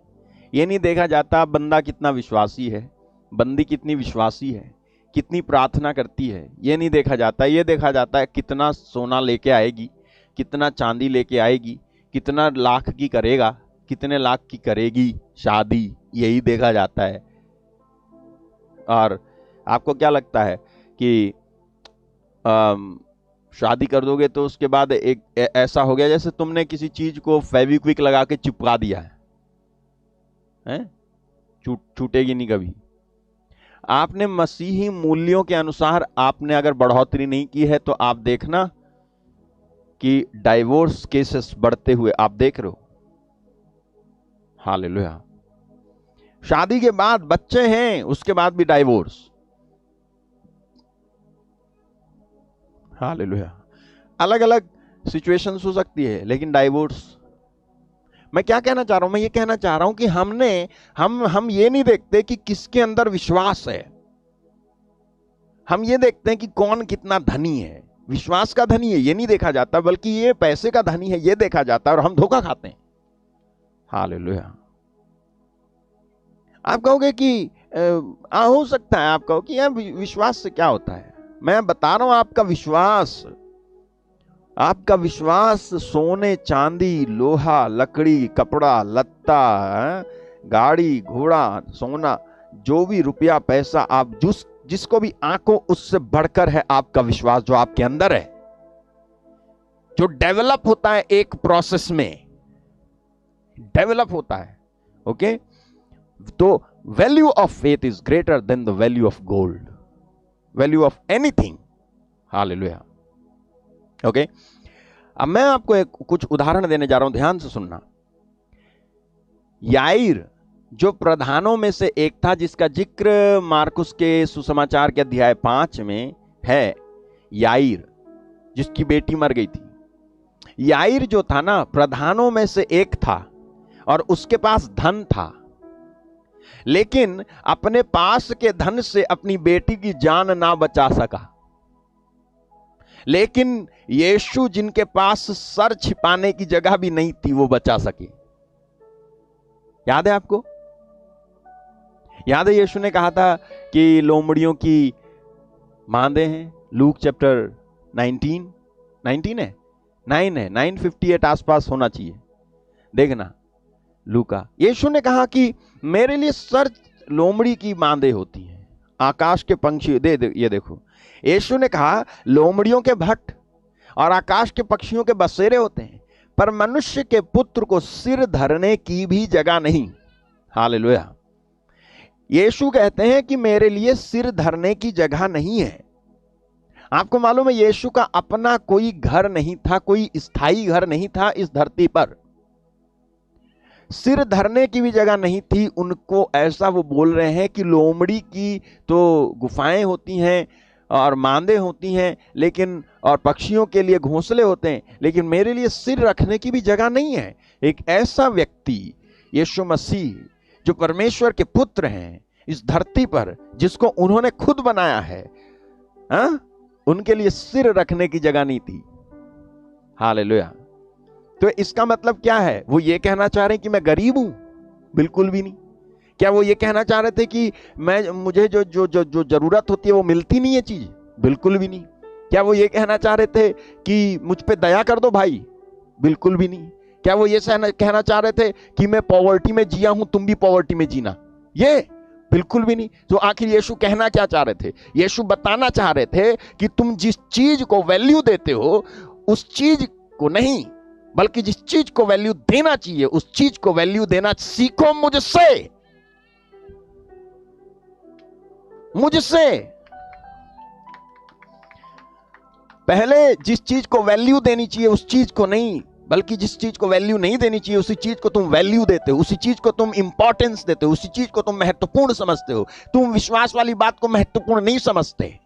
ये नहीं देखा जाता बंदा कितना विश्वासी है, बंदी कितनी विश्वासी है, कितनी प्रार्थना करती है। ये नहीं देखा जाता। ये देखा जाता है कितना सोना लेके आएगी, कितना चांदी लेके आएगी, कितना लाख की करेगा, कितने लाख की करेगी शादी, यही देखा जाता है। और आपको क्या लगता है कि शादी कर दोगे तो उसके बाद ऐसा हो गया जैसे तुमने किसी चीज को फेविक्विक लगा के चिपका दिया है? छूटेगी नहीं कभी। आपने मसीही मूल्यों के अनुसार आपने अगर बढ़ोतरी नहीं की है तो आप देखना कि डाइवोर्स केसेस बढ़ते हुए आप देख रहे हो। हालेलुया। शादी के बाद बच्चे हैं, उसके बाद भी डाइवोर्स। हालेलुया। अलग अलग सिचुएशंस हो सकती है, लेकिन डाइवोर्स। मैं क्या कहना चाह रहा हूं? मैं ये कहना चाह रहा हूं कि हम ये नहीं देखते कि किसके अंदर विश्वास है। हम ये देखते हैं कि कौन कितना धनी है। विश्वास का धनी है ये नहीं देखा जाता, बल्कि ये पैसे का धनी है ये देखा जाता है, और हम धोखा खाते हैं। हालेलुया। आप कहोगे कि हो सकता है, आप कहो कि यार विश्वास से क्या होता है। मैं बता रहा हूं, आपका विश्वास सोने चांदी लोहा लकड़ी कपड़ा लत्ता गाड़ी घोड़ा सोना जो भी रुपया पैसा आप जिसको भी आंको उससे बढ़कर है आपका विश्वास जो आपके अंदर है, जो डेवलप होता है एक प्रोसेस में डेवलप होता है। ओके, तो value of faith is greater than the value of gold, value of anything. Hallelujah. Okay, अब मैं आपको कुछ उदाहरण देने जा रहा हूं, ध्यान से सुनना। याईर जो प्रधानों में से एक था, जिसका जिक्र मार्कुस के सुसमाचार के अध्याय 5 में है। याईर जिसकी बेटी मर गई थी। याईर जो था ना, प्रधानों में से एक था और उसके पास धन था, लेकिन अपने पास के धन से अपनी बेटी की जान ना बचा सका। लेकिन यीशु जिनके पास सर छिपाने की जगह भी नहीं थी, वो बचा सके। याद है आपको? याद है यीशु ने कहा था कि लोमड़ियों की मांदे हैं। लूक चैप्टर 19 है 9 है 958 आसपास होना चाहिए, देखना लूका। यीशु ने कहा कि मेरे लिए सर लोमड़ी की मांदे होती हैं, आकाश के पंछी ये देखो। यीशु ने कहा लोमड़ियों के भट्ट और आकाश के पक्षियों के बसेरे होते हैं, पर मनुष्य के पुत्र को सिर धरने की भी जगह नहीं। हालेलुया। यीशु कहते हैं कि मेरे लिए सिर धरने की जगह नहीं है। आपको मालूम है यीशु का अपना कोई घर नहीं था, कोई स्थायी घर नहीं था इस धरती पर। सिर धरने की भी जगह नहीं थी उनको। ऐसा वो बोल रहे हैं कि लोमड़ी की तो गुफाएं होती हैं और मांदे होती हैं, लेकिन और पक्षियों के लिए घोंसले होते हैं, लेकिन मेरे लिए सिर रखने की भी जगह नहीं है। एक ऐसा व्यक्ति यीशु मसीह जो परमेश्वर के पुत्र हैं इस धरती पर, जिसको उन्होंने खुद बनाया है, उनके लिए सिर रखने की जगह नहीं थी। हालेलुया। तो इसका मतलब क्या है? वो ये कहना चाह रहे हैं कि मैं गरीब हूं? बिल्कुल भी नहीं। क्या वो ये कहना चाह रहे थे कि मुझे जो जो जो जो जरूरत होती है वो मिलती नहीं है चीज? बिल्कुल भी नहीं। क्या वो ये कहना चाह रहे थे कि मुझ पे दया कर दो भाई? बिल्कुल भी नहीं। क्या वो ये कहना चाह रहे थे कि मैं पॉवर्टी में जिया हूं, तुम भी पॉवर्टी में जीना? ये बिल्कुल भी नहीं। तो आखिर यीशु कहना क्या चाह रहे थे? यीशु बताना चाह रहे थे कि तुम जिस चीज को वैल्यू देते हो उस चीज को नहीं, बल्कि जिस चीज को वैल्यू देना चाहिए उस चीज को वैल्यू देना सीखो मुझसे। पहले जिस चीज को वैल्यू देनी चाहिए उस चीज को नहीं, बल्कि जिस चीज को वैल्यू नहीं देनी चाहिए उसी चीज को तुम वैल्यू देते हो, उसी चीज को तुम इंपॉर्टेंस देते हो, उसी चीज को तुम महत्वपूर्ण समझते हो। तुम विश्वास वाली बात को महत्वपूर्ण नहीं समझते।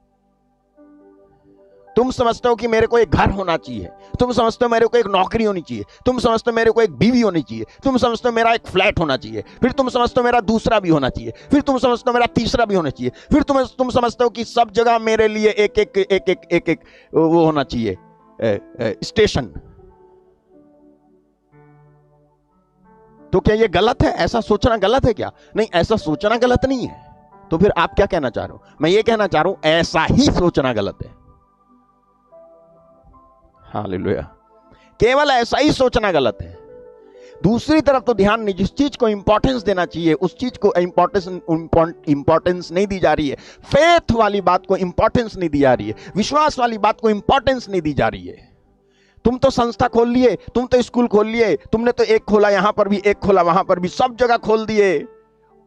तुम समझते हो कि मेरे को एक घर होना चाहिए, तुम समझते हो मेरे को एक नौकरी होनी चाहिए, तुम समझते हो मेरे को एक बीवी होनी चाहिए, तुम समझते हो मेरा एक फ्लैट होना चाहिए, फिर तुम समझते हो मेरा दूसरा भी होना चाहिए, फिर तुम समझते हो मेरा तीसरा भी होना चाहिए, फिर तुम समझते हो कि सब जगह मेरे लिए एक एक एक एक एक, एक वो होना चाहिए स्टेशन। तो क्या ये गलत है? ऐसा सोचना गलत है क्या? नहीं, ऐसा सोचना गलत नहीं है। तो फिर आप क्या कहना चाह रहे हो? मैं ये कहना चाह रहा हूं ऐसा ही सोचना गलत है। हालेलुया। केवल ऐसा ही सोचना गलत है। दूसरी तरफ तो ध्यान नहीं, जिस चीज को इंपॉर्टेंस देना चाहिए उस चीज को इंपॉर्टेंस नहीं दी जा रही है। फेथ वाली बात को इंपॉर्टेंस नहीं दी जा रही है, विश्वास वाली बात को इंपॉर्टेंस नहीं दी जा रही है। तुम तो संस्था खोल लिए, तुम तो स्कूल खोल लिए, तुमने तो एक खोला यहां पर भी, एक खोला वहां पर भी, सब जगह खोल दिए,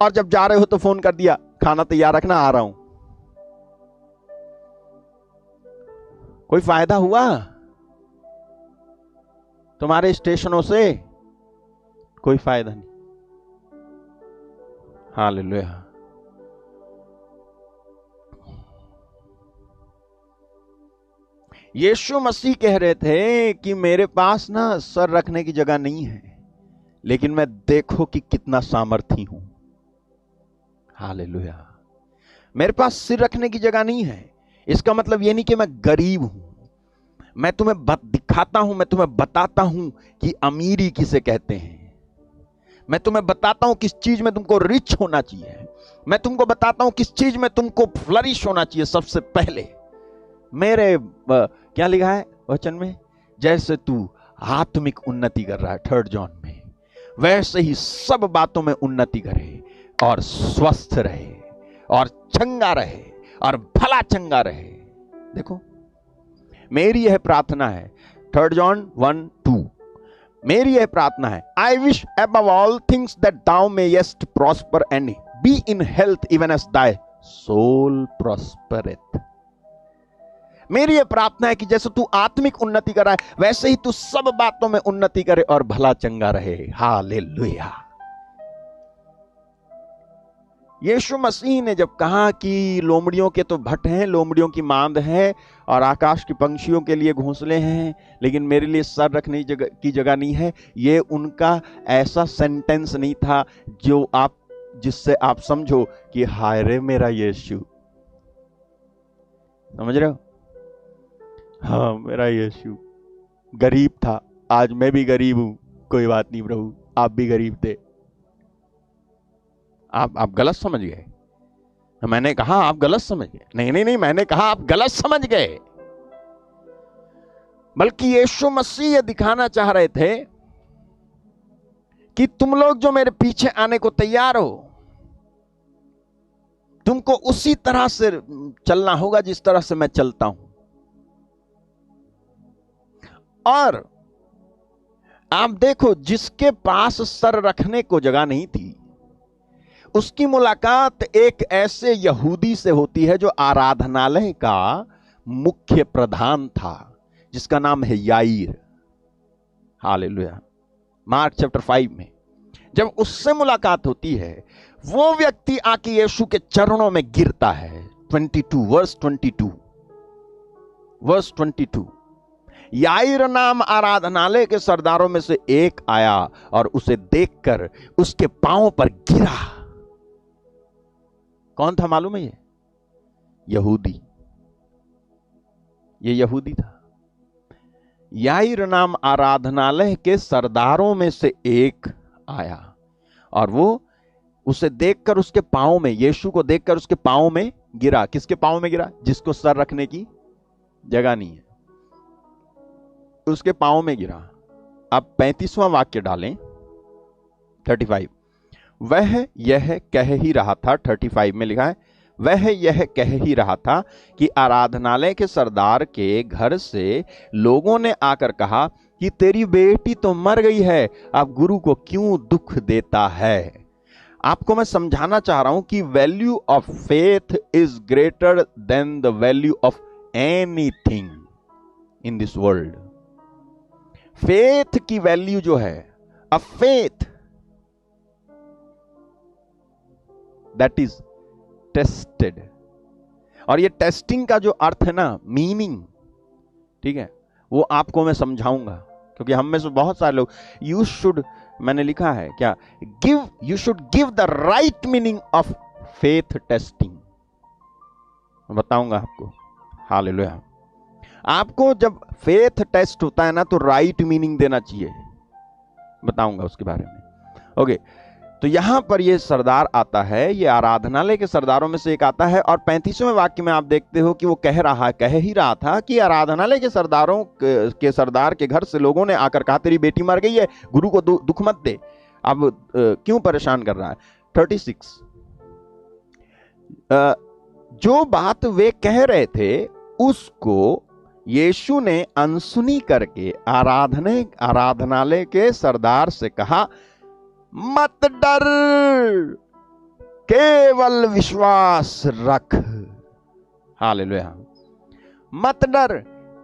और जब जा रहे हो तो फोन कर दिया, खाना तैयार रखना, आ रहा हूं। कोई फायदा हुआ तुम्हारे स्टेशनों से? कोई फायदा नहीं। हालेलुया। यीशु मसीह कह रहे थे कि मेरे पास ना सर रखने की जगह नहीं है, लेकिन मैं देखो कि कितना सामर्थी हूं। हालेलुया। मेरे पास सिर रखने की जगह नहीं है, इसका मतलब यह नहीं कि मैं गरीब हूं। मैं तुम्हें दिखाता हूं, मैं तुम्हें बताता हूं कि अमीरी किसे कहते हैं। मैं तुम्हें बताता हूं किस चीज में तुमको रिच होना चाहिए। मैं तुमको बताता हूं किस चीज में तुमको फ्लरिश होना चाहिए। सबसे पहले मेरे क्या लिखा है वचन में, जैसे तू आत्मिक उन्नति कर रहा है 3 जॉन में, वैसे ही सब बातों में उन्नति करे और स्वस्थ रहे और चंगा रहे और भला चंगा रहे। देखो मेरी यह प्रार्थना है, 3 जॉन 1:2, मेरी यह प्रार्थना है, I wish above all things that thou mayest prosper and be in health even as thy soul prospereth। मेरी यह प्रार्थना है कि जैसे तू आत्मिक उन्नति कर रहा है वैसे ही तू सब बातों में उन्नति करे और भला चंगा रहे। हालेलुया। यीशु मसीह ने जब कहा कि लोमड़ियों के तो भट्ट हैं, लोमड़ियों की मांद है और आकाश की पंछियों के लिए घोंसले हैं, लेकिन मेरे लिए सर रखने की जगह नहीं है, ये उनका ऐसा सेंटेंस नहीं था जो जिससे आप समझो कि हाय रे मेरा यीशु। समझ रहे हो? हाँ, मेरा यीशु गरीब था, आज मैं भी गरीब हूं, कोई बात नहीं प्रभु, आप भी गरीब थे। आप गलत समझ गए। मैंने कहा आप गलत समझ गए। नहीं, मैंने कहा आप गलत समझ गए। बल्कि यीशु मसीह ये दिखाना चाह रहे थे कि तुम लोग जो मेरे पीछे आने को तैयार हो, तुमको उसी तरह से चलना होगा जिस तरह से मैं चलता हूं। और आप देखो, जिसके पास सर रखने को जगह नहीं थी, उसकी मुलाकात एक ऐसे यहूदी से होती है जो आराधनालय का मुख्य प्रधान था, जिसका नाम है याईर। हालेलुया। मार्क चैप्टर 5 में जब उससे मुलाकात होती है, वो व्यक्ति आके यीशु के चरणों में गिरता है। 22 वर्स 22। याईर नाम आराधनालय के सरदारों में से एक आया और उसे देखकर उसके पांवों पर गिरा। कौन था मालूम है? ये यहूदी। ये यहूदी था। याईर नाम आराधनालय के सरदारों में से एक आया और वो उसे देखकर उसके पांवों में, यीशु को देखकर उसके पांवों में गिरा। किसके पांवों में गिरा? जिसको सर रखने की जगह नहीं है, उसके पांवों में गिरा। अब 35वां वाक्य डालें, 35। वह यह कह ही रहा था, 35 में लिखा है, वह यह कह ही रहा था कि आराधनालय के सरदार के घर से लोगों ने आकर कहा कि तेरी बेटी तो मर गई है, अब गुरु को क्यों दुख देता है। आपको मैं समझाना चाह रहा हूं कि value of faith is greater than the value of anything in this world. Faith की वैल्यू जो है, अ फेथ दैट इज टेस्टेड। और ये टेस्टिंग का जो अर्थ है ना, मीनिंग, ठीक है, वो आपको मैं समझाऊंगा, क्योंकि हम में से बहुत सारे लोग, यू शुड, मैंने लिखा है क्या, you should give the right meaning of faith testing. बताऊंगा आपको। हालेलुया। आपको जब फेथ टेस्ट होता है ना, तो राइट मीनिंग देना चाहिए। बताऊंगा उसके बारे में। ओके, तो यहां पर ये सरदार आता है, ये आराधनालय के सरदारों में से एक आता है, और 35वें वाक्य में आप देखते हो कि वो कह ही रहा था कि आराधनालय के सरदारों के सरदार के घर से लोगों ने आकर कहा तेरी बेटी मर गई है, गुरु को दुख मत दे। अब क्यों परेशान कर रहा है? 36, जो बात वे कह रहे थे उसको यीशु ने अनसुनी करके आराधनालय के सरदार से कहा, मत डर, केवल विश्वास रख। हालेलुया। मत डर,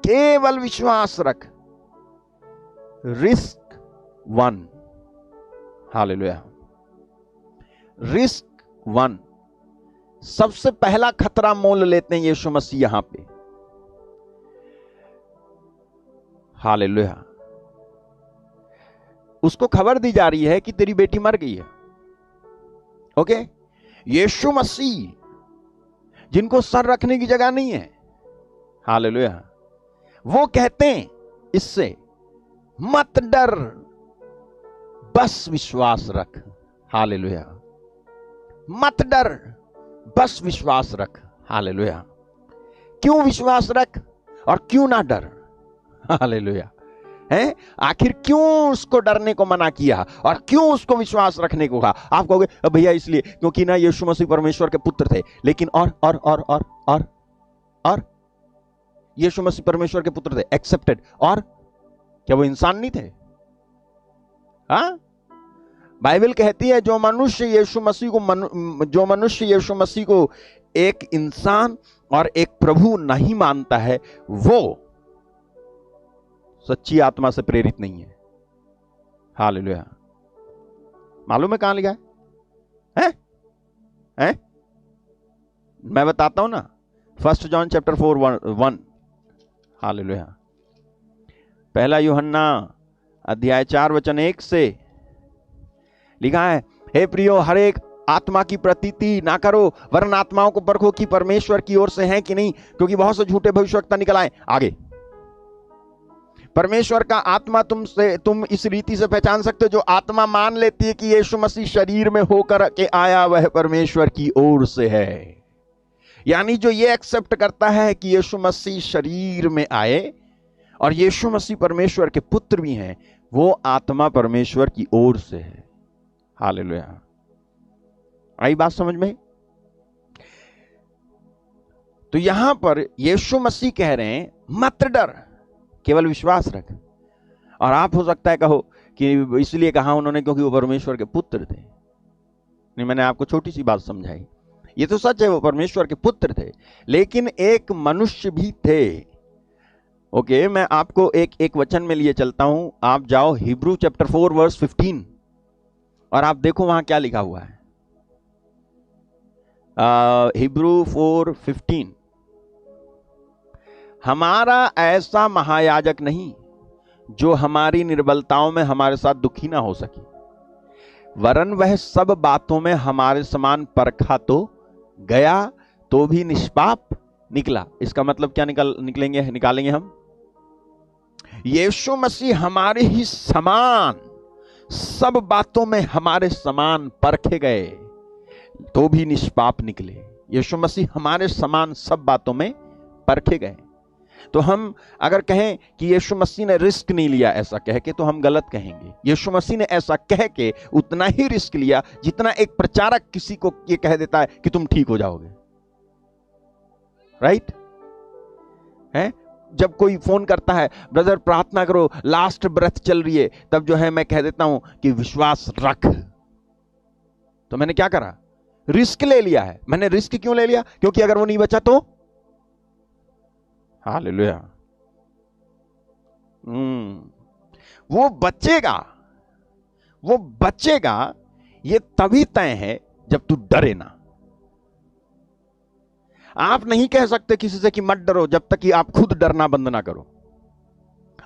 केवल विश्वास रख। रिस्क 1। हालेलुया। रिस्क 1, सबसे पहला खतरा मोल लेते हैं यीशु मसीह यहां पे। हालेलुया। उसको खबर दी जा रही है कि तेरी बेटी मर गई है। ओके, यीशु मसीह जिनको सर रखने की जगह नहीं है, हालेलुया, वो कहते हैं इससे, मत डर, बस विश्वास रख। हालेलुया। मत डर, बस विश्वास रख। हालेलुया। क्यों विश्वास रख और क्यों ना डर? हालेलुया। है, आखिर क्यों उसको डरने को मना किया और क्यों उसको विश्वास रखने को कहा? आप कहोगे भैया इसलिए क्योंकि ना यीशु मसीह परमेश्वर के पुत्र थे, लेकिन और यीशु मसीह परमेश्वर के पुत्र थे, एक्सेप्टेड, और क्या वो इंसान नहीं थे? हाँ, बाइबल कहती है जो मनुष्य यीशु मसीह को एक इंसान और एक प्रभु नहीं मानता है, वो सच्ची आत्मा से प्रेरित नहीं है। हालेलुया। मालूम है कहां लिखा है? हैं? मैं बताता हूं ना, 1 जॉन चैप्टर 4:1। हालेलुया। 1 यूहन्ना अध्याय 4:1 से लिखा है, हे प्रियो, हर एक आत्मा की प्रतीति ना करो, वरन आत्माओं को परखो कि परमेश्वर की ओर से है कि नहीं, क्योंकि बहुत से झूठे भविष्यवक्ता निकल आए। आगे, परमेश्वर का आत्मा तुम इस रीति से पहचान सकते हो, जो आत्मा मान लेती है कि यीशु मसीह शरीर में होकर के आया, वह परमेश्वर की ओर से है। यानी जो ये एक्सेप्ट करता है कि यीशु मसीह शरीर में आए और यीशु मसीह परमेश्वर के पुत्र भी हैं, वो आत्मा परमेश्वर की ओर से है। हालेलुया। आई बात समझ में? तो यहां पर यीशु मसीह कह रहे हैं, मत डर, केवल विश्वास रख। और आप हो सकता है कहो कि इसलिए कहा उन्होंने क्योंकि वो परमेश्वर के पुत्र थे। नहीं, मैंने आपको छोटी सी बात समझाई। ये तो सच है, वो परमेश्वर के पुत्र थे, लेकिन एक मनुष्य भी थे। ओके, मैं आपको एक वचन में लिए चलता हूं। आप जाओ हिब्रू चैप्टर 4:15 और आप देखो वहां क्या लिखा हुआ है। हिब्रू 4:15, हमारा ऐसा महायाजक नहीं जो हमारी निर्बलताओं में हमारे साथ दुखी ना हो सके, वरन वह सब बातों में हमारे समान परखा तो गया, तो भी निष्पाप निकला। इसका मतलब क्या निकालेंगे हम? यीशु मसीह हमारे ही समान सब बातों में हमारे समान परखे गए, तो भी निष्पाप निकले। यीशु मसीह हमारे समान सब बातों में परखे गए। तो हम अगर कहें कि यीशु मसीह ने रिस्क नहीं लिया ऐसा कह के, तो हम गलत कहेंगे। यीशु मसीह ने ऐसा कह के उतना ही रिस्क लिया जितना एक प्रचारक किसी को ये कह देता है कि तुम ठीक हो जाओगे। राइट है? जब कोई फोन करता है, ब्रदर प्रार्थना करो, लास्ट ब्रेथ चल रही है, तब जो है मैं कह देता हूं कि विश्वास रख। तो मैंने क्या करा? रिस्क ले लिया है। मैंने रिस्क क्यों ले लिया? क्योंकि अगर वो नहीं बचा तो हालेलुया, वो बचेगा, ये तभी तय है जब तू डरे ना। आप नहीं कह सकते किसी से कि मत डरो जब तक कि आप खुद डरना बंद ना करो।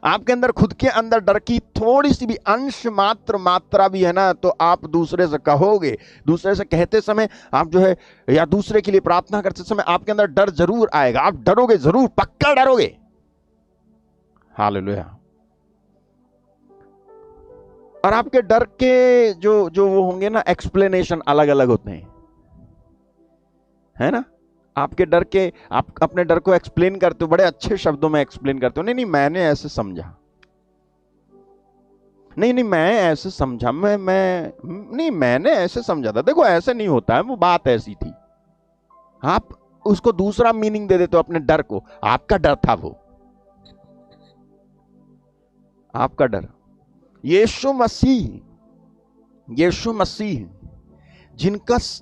आपके अंदर खुद के अंदर डर की थोड़ी सी भी अंश मात्रा भी है ना, तो आप दूसरे से कहोगे। दूसरे से कहते समय आप जो है, या दूसरे के लिए प्रार्थना करते समय आपके अंदर डर जरूर आएगा। आप डरोगे जरूर, पक्का डरोगे। हालेलुया। और आपके डर के जो जो वो होंगे ना एक्सप्लेनेशन अलग अलग होते हैं, है ना। आपके डर के, आप अपने डर को एक्सप्लेन करते हो, बड़े अच्छे शब्दों में एक्सप्लेन करते हो, नहीं नहीं मैंने ऐसे समझा, नहीं नहीं मैं ऐसे समझा, मैं नहीं मैंने ऐसे समझा था, देखो ऐसे नहीं होता है, वो बात ऐसी थी। आप उसको दूसरा मीनिंग दे देते हो अपने डर को, आपका डर था वो, आपका डर। यीशु मसीह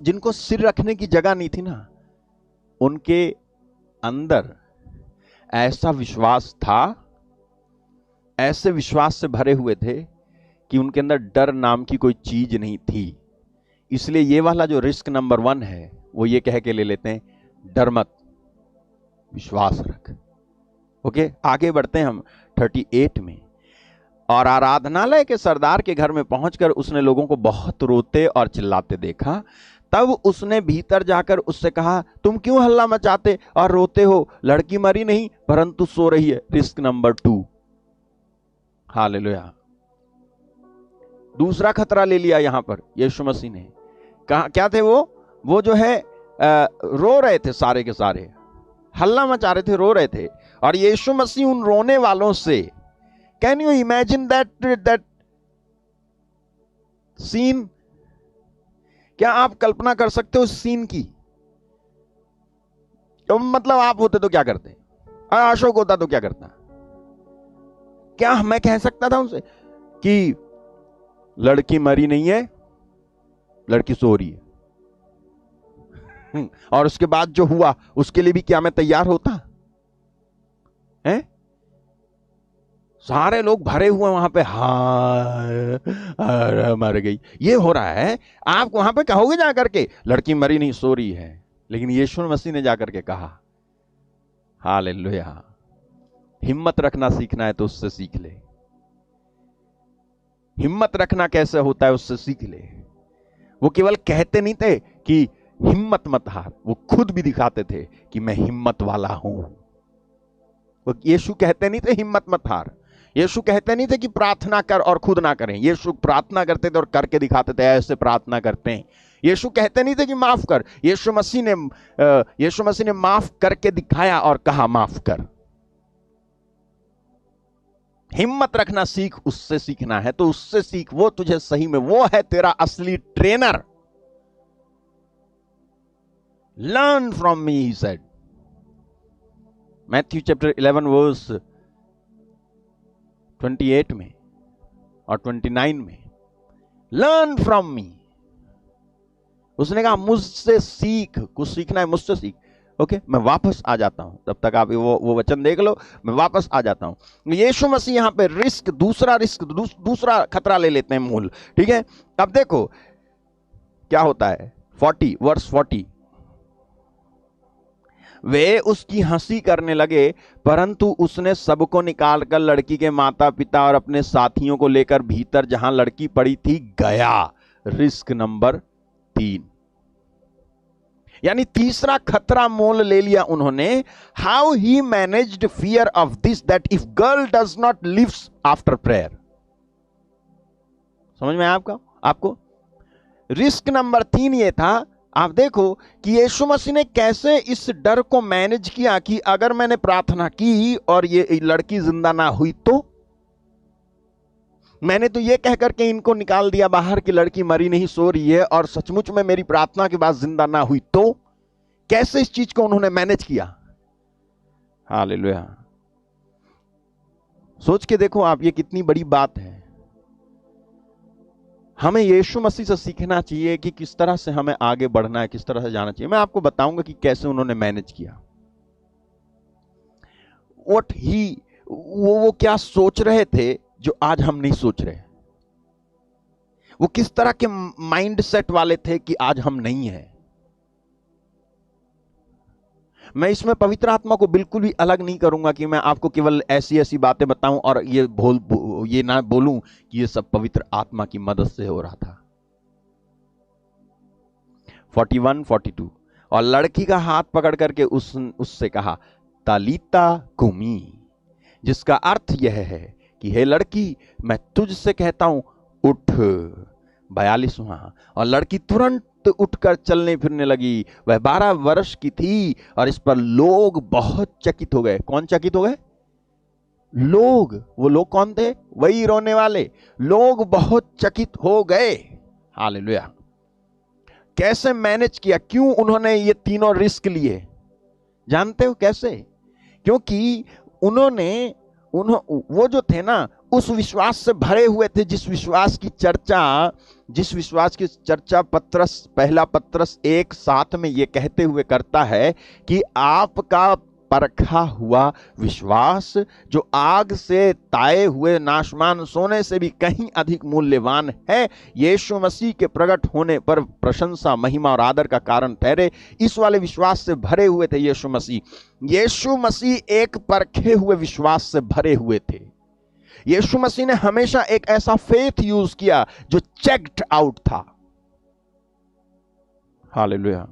जिनको सिर रखने की जगह नहीं थी ना, उनके अंदर ऐसा विश्वास था, ऐसे विश्वास से भरे हुए थे कि उनके अंदर डर नाम की कोई चीज नहीं थी। इसलिए ये वाला जो रिस्क नंबर 1 है वो ये कह के ले लेते हैं, डर मत, विश्वास रख। ओके, आगे बढ़ते हैं हम 38 में। और आराधनालय के सरदार के घर में पहुंचकर उसने लोगों को बहुत रोते और चिल्लाते देखा। तब उसने भीतर जाकर उससे कहा, तुम क्यों हल्ला मचाते और रोते हो? लड़की मरी नहीं परंतु सो रही है। Risk number 2। हालेलुया। दूसरा खतरा ले लिया यहां पर यीशु मसीह ने। कहा क्या थे वो जो है रो रहे थे, सारे के सारे हल्ला मचा रहे थे, रो रहे थे। और यीशु मसीह उन रोने वालों से, can you imagine that scene? क्या आप कल्पना कर सकते हो उस सीन की? तो मतलब आप होते तो क्या करते, अशोक होता तो क्या करता? क्या मैं कह सकता था उनसे कि लड़की मरी नहीं है, लड़की सो रही है, और उसके बाद जो हुआ उसके लिए भी क्या मैं तैयार होता है? सारे लोग भरे हुए वहां पे, हाय मर गई, ये हो रहा है। आप वहां पे कहोगे जाकर के लड़की मरी नहीं सो रही है, लेकिन यीशु मसीह ने जाकर के कहा, हालेलुया, हिम्मत रखना सीखना है तो उससे सीख ले। हिम्मत रखना कैसे होता है उससे सीख ले। वो केवल कहते नहीं थे कि हिम्मत मत हार, वो खुद भी दिखाते थे कि मैं हिम्मत वाला हूं। वो यीशु कहते नहीं थे हिम्मत मत हार, यीशु कहते नहीं थे कि प्रार्थना कर और खुद ना करें। यीशु प्रार्थना करते थे और करके दिखाते थे, ऐसे प्रार्थना करते हैं। यीशु कहते नहीं थे कि माफ कर, यीशु मसीह ने माफ करके दिखाया और कहा माफ कर। हिम्मत रखना सीख, उससे सीखना है तो उससे सीख, वो तुझे सही में, वो है तेरा असली trainer. Learn from me, he said. Matthew chapter 11 verse 28 में और 29 में, लर्न फ्रॉम मी। उसने कहा मुझसे सीख, कुछ सीखना है मुझसे सीख। ओके, मैं वापस आ जाता हूं, तब तक आप वो वचन देख लो, मैं वापस आ जाता हूं। यीशु मसीह यहां पे दूसरा खतरा ले लेते हैं मूल, ठीक है। अब देखो क्या होता है, 40 वर्स 40। वे उसकी हंसी करने लगे, परंतु उसने सबको निकालकर लड़की के माता पिता और अपने साथियों को लेकर भीतर जहां लड़की पड़ी थी गया। रिस्क नंबर 3, यानी तीसरा खतरा मोल ले लिया उन्होंने। How he managed fear of this, that if girl does not live after prayer. समझ में आपको रिस्क नंबर 3 ये था। आप देखो कि यीशु मसीह ने कैसे इस डर को मैनेज किया कि अगर मैंने प्रार्थना की और ये लड़की जिंदा ना हुई तो, मैंने तो ये कह करके इनको निकाल दिया बाहर कि लड़की मरी नहीं सो रही है, और सचमुच में मेरी प्रार्थना के बाद जिंदा ना हुई तो, कैसे इस चीज को उन्होंने मैनेज किया। हालेलुया। सोच के देखो आप, ये कितनी बड़ी बात है। हमें यीशु मसीह से सीखना चाहिए कि किस तरह से हमें आगे बढ़ना है, किस तरह से जाना चाहिए। मैं आपको बताऊंगा कि कैसे उन्होंने मैनेज किया। वो क्या सोच रहे थे जो आज हम नहीं सोच रहे। वो किस तरह के माइंड सेट वाले थे कि आज हम नहीं हैं। मैं इसमें पवित्र आत्मा को बिल्कुल भी अलग नहीं करूंगा कि मैं आपको केवल ऐसी ऐसी बातें बताऊं और ये ना बोलूं कि ये सब पवित्र आत्मा की मदद से हो रहा था। 41, 42। और लड़की का हाथ पकड़ करके उससे कहा, तालीता कुमी, जिसका अर्थ यह है कि हे लड़की, मैं तुझसे कहता हूं, उठ। 42वां, और लड़की तुरंत उठकर चलने फिरने लगी। वह 12 वर्ष की थी और इस पर लोग बहुत चकित हो गए। कौन चकित हो गए? लोग। वो लोग कौन थे? वही रोने वाले लोग बहुत चकित हो गए। हालेलुया। कैसे मैनेज किया? क्यों उन्होंने ये तीनों रिस्क लिए? जानते हो कैसे? क्योंकि वो जो थे ना, उस विश्वास से भरे हुए थे, जिस विश्वास की चर्चा पहला पत्रस 1:7 में ये कहते हुए करता है कि आपका परखा हुआ विश्वास, जो आग से ताए हुए नाशमान सोने से भी कहीं अधिक मूल्यवान है, यीशु मसीह के प्रकट होने पर प्रशंसा, महिमा और आदर का कारण ठहरे। इस वाले विश्वास से भरे हुए थे यीशु मसीह एक परखे हुए विश्वास से भरे हुए थे। यीशु मसीह ने हमेशा एक ऐसा फेथ यूज किया जो चेक्ड आउट था। हालेलुया।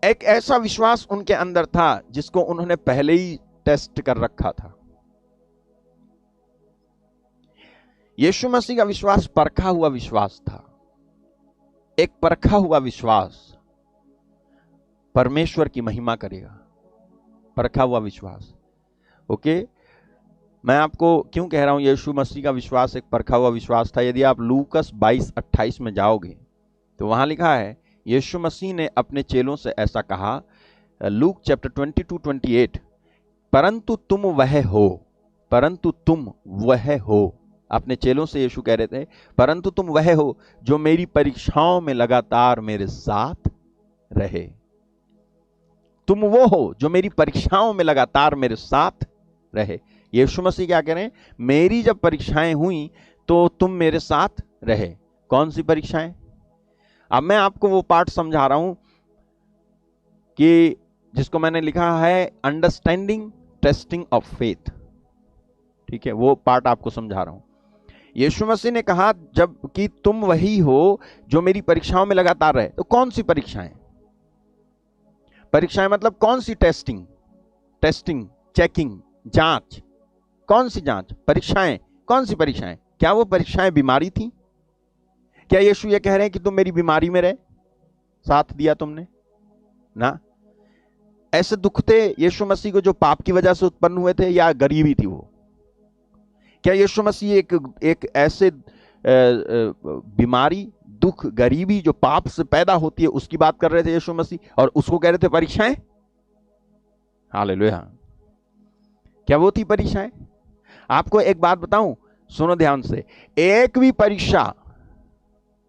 एक ऐसा विश्वास उनके अंदर था जिसको उन्होंने पहले ही टेस्ट कर रखा था। यीशु मसीह का विश्वास परखा हुआ विश्वास था। एक परखा हुआ विश्वास परमेश्वर की महिमा करेगा। परखा हुआ विश्वास। ओके, मैं आपको क्यों कह रहा हूं यीशु मसीह का विश्वास एक परखा हुआ विश्वास था? यदि आप लूकस 22:28 में जाओगे तो वहां लिखा है, यीशु मसीह ने अपने चेलों से ऐसा कहा, लूक चैप्टर 22:28, परंतु तुम वह हो। अपने चेलों से यीशु कह रहे थे, परंतु तुम वह हो जो मेरी परीक्षाओं में लगातार मेरे साथ रहे। तुम वो हो जो मेरी परीक्षाओं में लगातार मेरे साथ रहे। यीशु मसीह क्या कह रहे हैं? मेरी जब परीक्षाएं हुई तो तुम मेरे साथ रहे। कौन सी परीक्षाएं? अब मैं आपको वो पार्ट समझा रहा हूं कि जिसको मैंने लिखा है अंडरस्टैंडिंग टेस्टिंग ऑफ फेथ। ठीक है, वो पार्ट आपको समझा रहा हूं। यीशु मसीह ने कहा जब कि तुम वही हो जो मेरी परीक्षाओं में लगातार रहे। तो कौन सी परीक्षाएं? परीक्षाएं मतलब कौन सी? टेस्टिंग, चेकिंग, जांच। कौन सी जांच? परीक्षाएं। कौन सी परीक्षाएं? क्या वो परीक्षाएं बीमारी थी? क्या यीशु ये कह रहे हैं कि तुम मेरी बीमारी में रहे, साथ दिया तुमने ना? ऐसे दुख थे यीशु मसीह को जो पाप की वजह से उत्पन्न हुए थे, या गरीबी थी वो? क्या यीशु मसीह एक ऐसे बीमारी, दुख, गरीबी जो पाप से पैदा होती है उसकी बात कर रहे थे यीशु मसीह, और उसको कह रहे थे परीक्षाएं? हालेलुया। क्या वो थी परीक्षाएं? आपको एक बात बताऊं, सुनो ध्यान से। एक भी परीक्षा,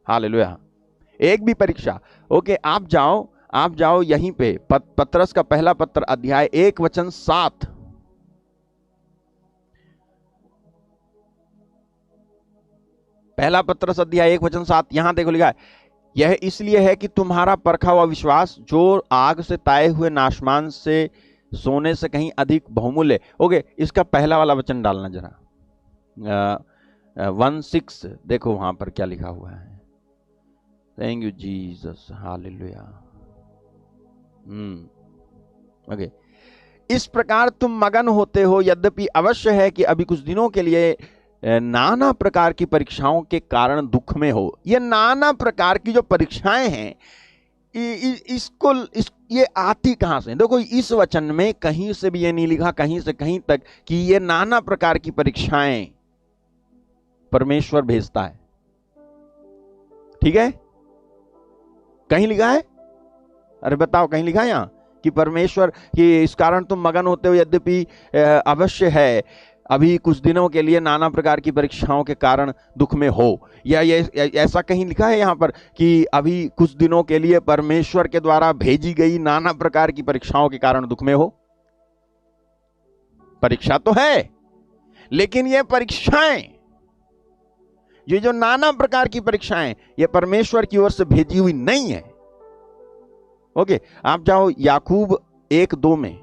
हालेलुया, एक भी परीक्षा, ओके, आप जाओ यहीं पे पतरस का पहला पत्र अध्याय 1:7। पहला पतरस अध्याय 1:7, यहां देखो लिखा है, यह इसलिए है कि तुम्हारा परखा हुआ विश्वास, जो आग से ताए हुए नाशमान से सोने से कहीं अधिक बहुमूल्य। ओके, इसका पहला वाला वचन डालना जरा, 1:6 देखो वहां पर क्या लिखा हुआ है। Thank you Jesus, hallelujah. Okay, इस प्रकार तुम मगन होते हो, यद्यपि अवश्य है कि अभी कुछ दिनों के लिए नाना प्रकार की परीक्षाओं के कारण दुख में हो। ये नाना प्रकार की जो परीक्षाएं हैं, ये आती कहां से? देखो, इस वचन में कहीं से भी ये नहीं लिखा, कहीं से कहीं तक, कि ये नाना प्रकार की परीक्षाएं परमेश्वर भेजता है। ठीक है, कहीं लिखा है? अरे बताओ, कहीं लिखा है यहां कि परमेश्वर कि इस कारण तुम मगन होते हो, यद्यपि अवश्य है अभी कुछ दिनों के लिए नाना प्रकार की परीक्षाओं के कारण दुख में हो? या ये ऐसा कहीं लिखा है यहां पर कि अभी कुछ दिनों के लिए परमेश्वर के द्वारा भेजी गई नाना प्रकार की परीक्षाओं के कारण दुख में हो? परीक्षा तो है, लेकिन ये परीक्षाएं, ये जो नाना प्रकार की परीक्षाएं, ये परमेश्वर की ओर से भेजी हुई नहीं है। ओके, आप जाओ याकूब 1:2 में।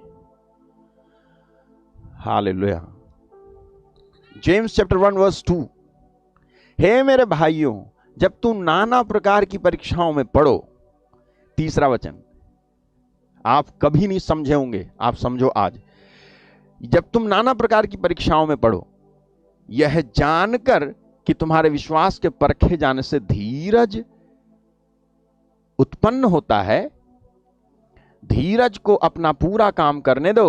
हालेलुया। जेम्स चैप्टर 1:2, हे मेरे भाइयों, जब तुम नाना प्रकार की परीक्षाओं में पड़ो, तीसरा वचन आप कभी नहीं समझे होंगे, आप समझो आज। जब तुम नाना प्रकार की परीक्षाओं में पड़ो, यह जानकर कि तुम्हारे विश्वास के परखे जाने से धीरज उत्पन्न होता है। धीरज को अपना पूरा काम करने दो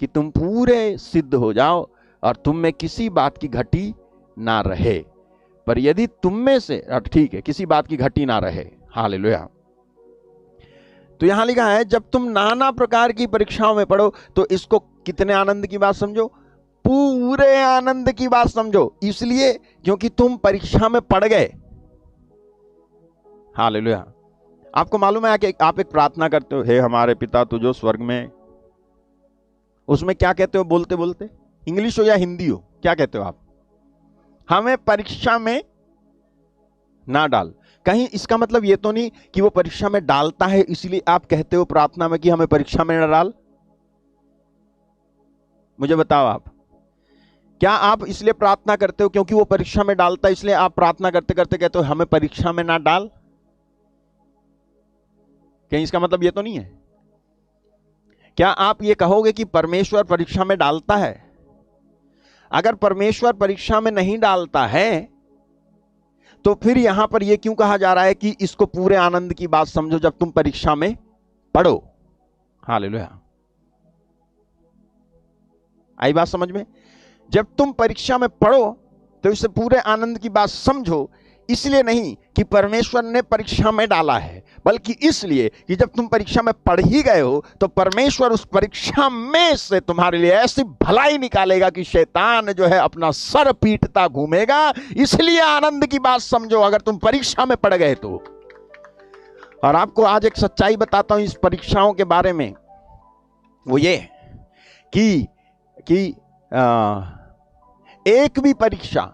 कि तुम पूरे सिद्ध हो जाओ और तुम में किसी बात की घटी ना रहे। पर यदि तुम में से, ठीक है, किसी बात की घटी ना रहे, हालेलुया। तो यहां लिखा है जब तुम नाना प्रकार की परीक्षाओं में पढ़ो, तो इसको कितने आनंद की बात समझो? पूरे आनंद की बात समझो। इसलिए क्योंकि तुम परीक्षा में पड़ गए। हालेलुया। आपको मालूम है कि आप एक प्रार्थना करते हो, हे हमारे पिता तू जो स्वर्ग में, उसमें क्या कहते हो बोलते बोलते? इंग्लिश हो या हिंदी हो, क्या कहते हो आप? हमें परीक्षा में ना डाल। कहीं इसका मतलब ये तो नहीं कि वो परीक्षा में डालता है इसलिए आप कहते हो प्रार्थना में कि हमें परीक्षा में ना डाल? मुझे बताओ आप, क्या आप इसलिए प्रार्थना करते हो क्योंकि वो परीक्षा में डालता है इसलिए आप प्रार्थना करते करते कहते हो हमें परीक्षा में ना डाल? कहीं इसका मतलब ये तो नहीं है? क्या आप ये कहोगे कि परमेश्वर परीक्षा में डालता है? अगर परमेश्वर परीक्षा में नहीं डालता है तो फिर यहां पर यह क्यों कहा जा रहा है कि इसको पूरे आनंद की बात समझो जब तुम परीक्षा में पढ़ो? हालेलुया। आई बात समझ में? जब तुम परीक्षा में पढ़ो तो इसे पूरे आनंद की बात समझो। इसलिए नहीं कि परमेश्वर ने परीक्षा में डाला है, बल्कि इसलिए कि जब तुम परीक्षा में पढ़ ही गए हो तो परमेश्वर उस परीक्षा में से तुम्हारे लिए ऐसी भलाई निकालेगा कि शैतान जो है अपना सर पीटता घूमेगा। इसलिए आनंद की बात समझो अगर तुम परीक्षा में पड़ गए तो। और आपको आज एक सच्चाई बताता हूं इस परीक्षाओं के बारे में, वो ये कि एक भी परीक्षा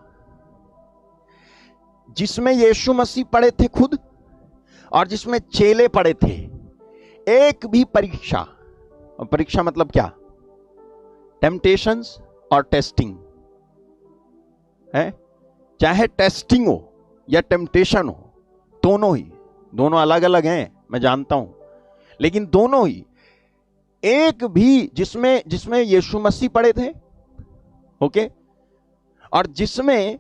जिसमें यीशु मसीह पढ़े थे खुद और जिसमें चेले पढ़े थे, एक भी परीक्षा, और परीक्षा मतलब क्या? टेम्पटेशंस और टेस्टिंग है। चाहे टेस्टिंग हो या टेम्पटेशन हो, दोनों अलग अलग हैं, मैं जानता हूं, लेकिन दोनों ही, एक भी जिसमें यीशु मसीह पढ़े थे, ओके, और जिसमें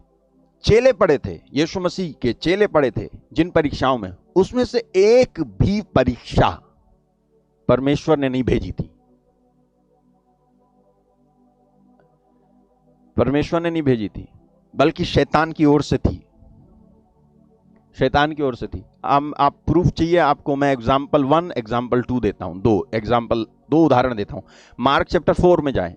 चेले पढ़े थे, यीशु मसीह के चेले पढ़े थे जिन परीक्षाओं में, उसमें से एक भी परीक्षा परमेश्वर ने नहीं भेजी थी। परमेश्वर ने नहीं भेजी थी, बल्कि शैतान की ओर से थी। शैतान की ओर से थी। आप प्रूफ चाहिए आपको? मैं एग्जाम्पल 1 एग्जाम्पल 2 देता हूं, दो उदाहरण देता हूं। मार्क चैप्टर 4 में जाएं,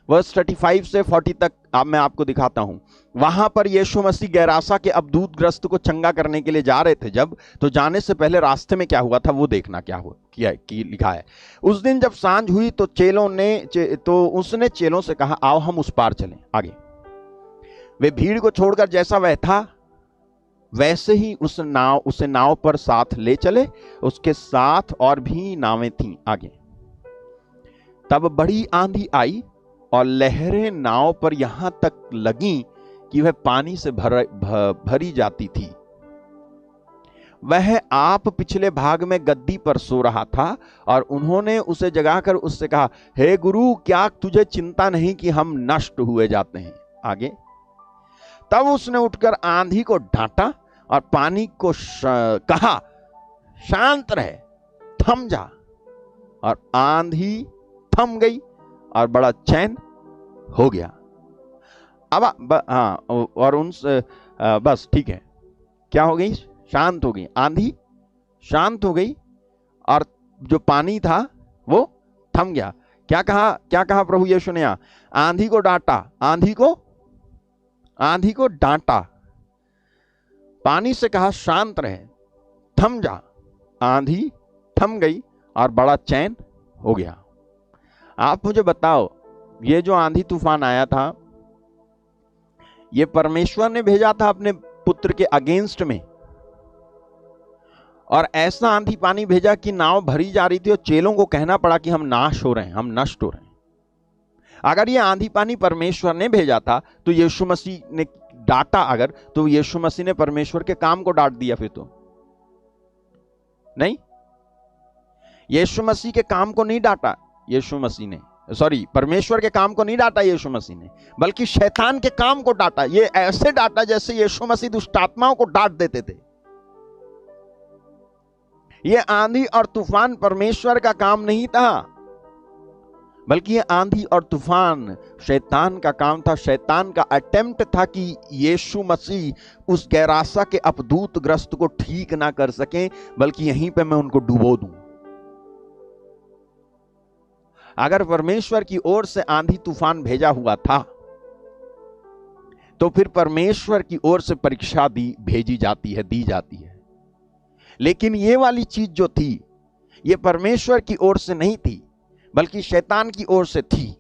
वर्स 35 से 40 तक मैं आपको दिखाता हूं। वहां पर यीशु मसीह गैरासा के अबदूतग्रस्त को चंगा करने के लिए जा रहे थे जब, तो जाने से पहले रास्ते में क्या हुआ था वो देखना क्या हुआ कि लिखा है। उस दिन जब सांझ हुई तो उसने चेलों से कहा आओ हम उस पार चलें। आगे, वे भीड़ को छोड़कर जैसा वह था वैसे ही उसे नाव पर साथ ले चले। उसके साथ और भी नावें थीं। आगे, तब बड़ी आंधी आई और लहरें नाव पर यहां तक लगीं कि वह पानी से भरी जाती थी। वह आप पिछले भाग में गद्दी पर सो रहा था और उन्होंने उसे जगाकर उससे कहा, हे गुरु, क्या तुझे चिंता नहीं कि हम नष्ट हुए जाते हैं? आगे, तब उसने उठकर आंधी को डांटा और पानी को कहा, शांत रहे, थम जा। और आंधी थम गई और बड़ा चैन हो गया। अब और उनसे बस ठीक है, क्या हो गई? शांत हो गई, आंधी शांत हो गई और जो पानी था वो थम गया। क्या कहा प्रभु यीशु ने? आंधी को डांटा, आंधी को डांटा, पानी से कहा शांत रहे, थम जा। आंधी थम गई और बड़ा चैन हो गया। आप मुझे बताओ, ये जो आंधी तूफान आया था, ये परमेश्वर ने भेजा था अपने पुत्र के अगेंस्ट में, और ऐसा आंधी पानी भेजा कि नाव भरी जा रही थी और चेलों को कहना पड़ा कि हम नाश हो रहे हैं, हम नष्ट हो रहे हैं। अगर ये आंधी पानी परमेश्वर ने भेजा था तो यीशु मसीह ने डांटा, अगर तो यीशु मसीह ने परमेश्वर के काम को डांट दिया? फिर तो नहीं, यीशु मसीह के काम को नहीं डांटा यीशु मसीह ने, सॉरी, परमेश्वर के काम को नहीं डांटा यीशु मसीह ने, बल्कि शैतान के काम को डांटा। ये ऐसे डांटा जैसे यीशु मसीह दुष्ट आत्माओं को डांट देते थे। ये आंधी और तूफान परमेश्वर का काम नहीं था, बल्कि ये आंधी और तूफान शैतान का काम था। शैतान का अटेम्प्ट था कि यीशु मसीह उस गैरासा के अपदूत ग्रस्त को ठीक ना कर सकें, बल्कि यहीं पे मैं उनको डुबो दूं। अगर परमेश्वर की ओर से आंधी तूफान भेजा हुआ था, तो फिर परमेश्वर की ओर से परीक्षा भेजी जाती है, दी जाती है। लेकिन ये वाली चीज जो थी, ये परमेश्वर की ओर से नहीं थी, बल्कि शैतान की ओर से थी।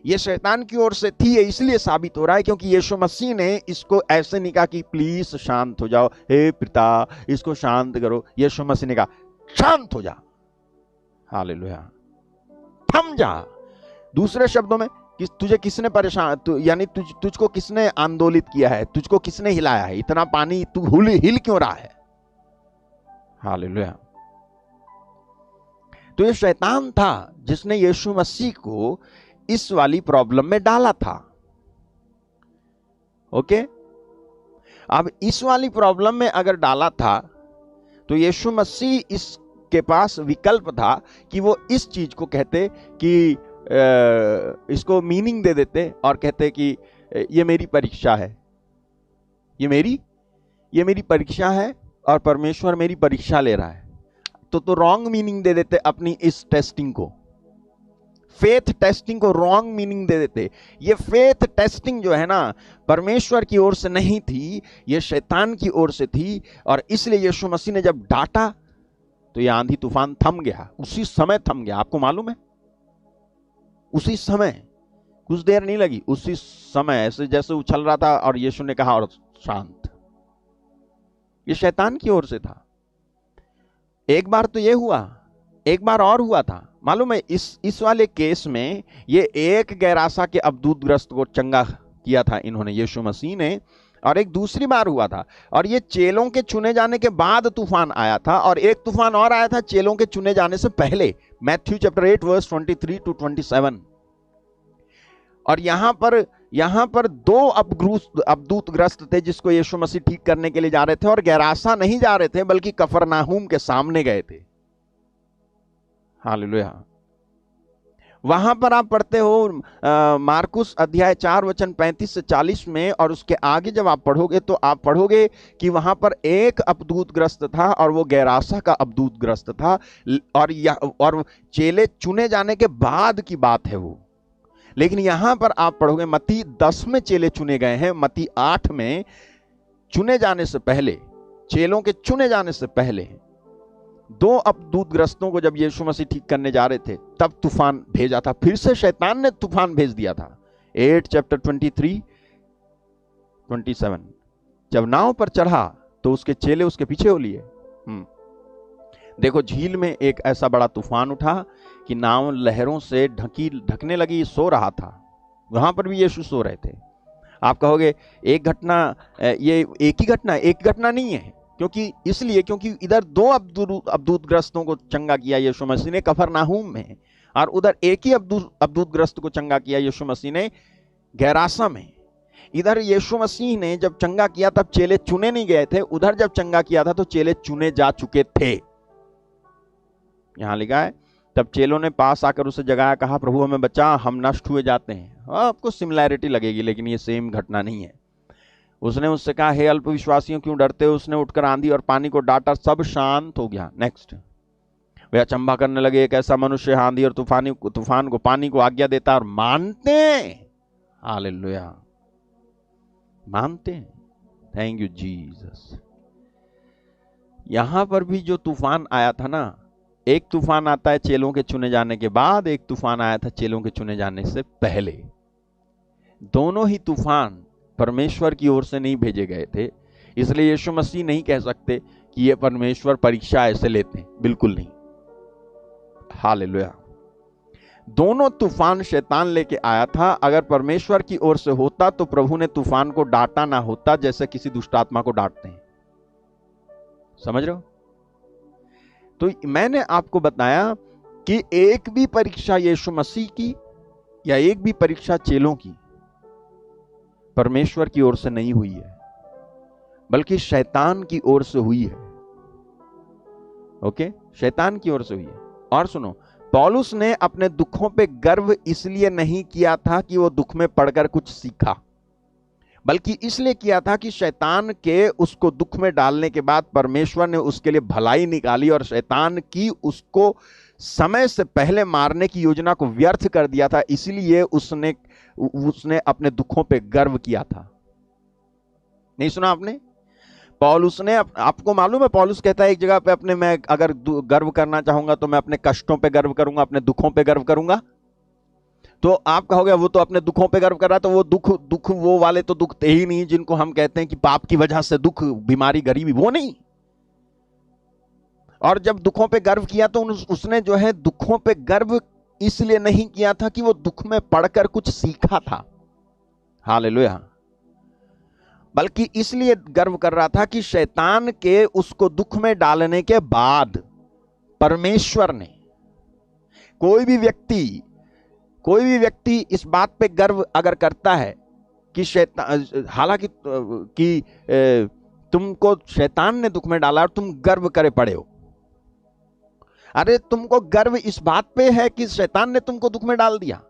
ये शैतान की ओर से थी, ये इसलिए साबित हो रहा है क्योंकि यीशु मसीह ने इसको ऐसे नहीं कहा कि प्लीज शांत हो जाओ, हे पिता इसको शांत करो। यीशु मसीह ने कहा शांत हो जा, हालेलुया, थम जा। दूसरे शब्दों में तुझे किसने परेशान, यानी तुझको किसने आंदोलित किया है, तुझको किसने हिलाया है, इतना पानी तू हिल क्यों रहा है। हालेलुया। तो ये शैतान था जिसने यीशु मसीह को इस वाली प्रॉब्लम में डाला था। ओके, अब इस वाली प्रॉब्लम में अगर डाला था, तो यीशु मसीह इसके पास विकल्प था कि वो इस चीज को कहते कि इसको मीनिंग दे देते और कहते कि ये मेरी परीक्षा है, ये मेरी परीक्षा है और परमेश्वर मेरी परीक्षा ले रहा है। तो रॉन्ग मीनिंग दे देते अपनी इस टेस्टिंग को, फेथ टेस्टिंग को रॉन्ग मीनिंग दे देते। ये फेथ टेस्टिंग जो है ना, परमेश्वर की ओर से नहीं थी, ये शैतान की ओर से थी। और इसलिए यीशु मसीह ने जब डांटा तो ये आंधी तूफान थम गया, उसी समय थम गया। आपको मालूम है, उसी समय, कुछ देर नहीं लगी, उसी समय ऐसे जैसे उछल रहा था और यीशु ने कहा और शांत। ये शैतान की ओर से था। एक बार तो ये हुआ, एक बार और हुआ था, मालूम है। इस वाले केस में ये एक गैरासा के अबदूतग्रस्त को चंगा किया था इन्होंने, यीशु मसीह ने, और एक दूसरी बार हुआ था। और ये चेलों के चुने जाने के बाद तूफान आया था, और एक तूफान और आया था चेलों के चुने जाने से पहले, मैथ्यू चैप्टर 8 वर्स 23 to 27। और यहां पर दो अबदूतग्रस्त थे जिसको यीशु मसीह ठीक करने के लिए जा रहे थे, और गैरासा नहीं जा रहे थे बल्कि कफरनाहूम के सामने गए थे। हालेलुया। वहां पर आप पढ़ते हो मार्कुस अध्याय 4 वचन 35 से 40 में, और उसके आगे जब आप पढ़ोगे तो आप पढ़ोगे कि वहां पर एक अबदूतग्रस्त था और वो गैरासा का अबदूतग्रस्त था। और चेले चुने जाने के बाद की बात है वो। लेकिन यहां पर आप पढ़ोगे मत्ती 10 में चेले चुने गए हैं, मत्ती 8 में चुने जाने से पहले, चेलों के चुने जाने से पहले दो अबदूतग्रस्तों को जब यीशु मसीह ठीक करने जा रहे थे तब तूफान भेजा था। फिर से शैतान ने तूफान भेज दिया था। 8 चैप्टर 23 27। जब नाव पर चढ़ा तो उसके चेले उसके पीछे हो लिए। देखो, झील में एक ऐसा बड़ा तूफान उठा कि नाव लहरों से ढकने लगी, सो रहा था। वहां पर भी यीशु सो रहे थे। आप कहोगे एक घटना, ये एक घटना नहीं है, क्योंकि इधर दो अबदूतग्रस्तों को चंगा किया यीशु मसीह ने कफरनाहूम में, और उधर एक ही अबदूतग्रस्त को चंगा किया यीशु मसीह ने गैरासा में। इधर यीशु मसीह ने जब चंगा किया तब चेले चुने नहीं गए थे, उधर जब चंगा किया था तो चेले चुने जा चुके थे। यहां लिखा है, तब चेलों ने पास आकर उसे जगाया, कहा प्रभु हमें बचा, हम नष्ट हुए जाते हैं। आपको सिमिलैरिटी लगेगी, लेकिन ये सेम घटना नहीं है। उसने उससे कहा, हे अल्पविश्वासियों क्यों डरते हो। उसने उठकर आंधी और पानी को डांटा, सब शांत हो गया। नेक्स्ट, वे अचंभा करने लगे, एक ऐसा मनुष्य आंधी और तूफान को पानी को आज्ञा देता और मानते हैं। हालेलुया, मानते हैं। Thank you Jesus. यहां पर भी जो तूफान आया था ना, एक तूफान आता है चेलों के चुने जाने के बाद, एक तूफान आया था चेलों के चुने जाने से पहले। दोनों ही तूफान परमेश्वर की ओर से नहीं भेजे गए थे। इसलिए यीशु मसीह नहीं कह सकते कि ये परमेश्वर परीक्षा ऐसे लेते हैं, बिल्कुल नहीं। हालेलुया। दोनों तूफान शैतान लेके आया था। अगर परमेश्वर की ओर से होता तो प्रभु ने तूफान को डांटा ना होता जैसे किसी दुष्ट आत्मा को डांटते हैं। समझ रहे हो? तो मैंने आपको बताया कि एक भी परीक्षा यीशु मसीह की या एक भी परीक्षा चेलों की परमेश्वर की ओर से नहीं हुई है, बल्कि शैतान की ओर से हुई है। ओके, शैतान की ओर से हुई है। और सुनो, पौलुस ने अपने दुखों पे गर्व इसलिए नहीं किया था कि वो दुख में पड़कर कुछ सीखा, बल्कि इसलिए किया था कि शैतान के उसको दुख में डालने के बाद परमेश्वर ने उसके लिए भलाई निकाली और शैतान की उसको समय से पहले मारने की योजना को व्यर्थ कर दिया था। इसलिए उसने अपने दुखों पे गर्व किया था। नहीं सुना आपने? पौलुस ने, आपको मालूम है, पौलुस कहता है एक जगह पे मैं अगर गर्व करना चाहूंगा तो मैं अपने कष्टों पे गर्व करूंगा, अपने दुखों पे गर्व करूंगा। तो आप कहोगे वो तो अपने दुखों पे गर्व कर रहा है, तो वो दुख वो वाले तो दुख थे ही नहीं जिनको हम कहते हैं कि पाप की वजह से दुख, बीमारी, गरीबी, वो नहीं। और जब दुखों पे गर्व किया तो उसने जो है दुखों पे गर्व इसलिए नहीं किया था कि वो दुख में पड़कर कुछ सीखा था, हालेलुया, बल्कि इसलिए गर्व कर रहा था कि शैतान के उसको दुख में डालने के बाद परमेश्वर ने, कोई भी व्यक्ति इस बात पे गर्व अगर करता है कि शैतान, हालांकि कि तुमको शैतान ने दुख में डाला और तुम गर्व करे पड़े हो। अरे तुमको गर्व इस बात पे है कि शैतान ने तुमको दुख में डाल दिया,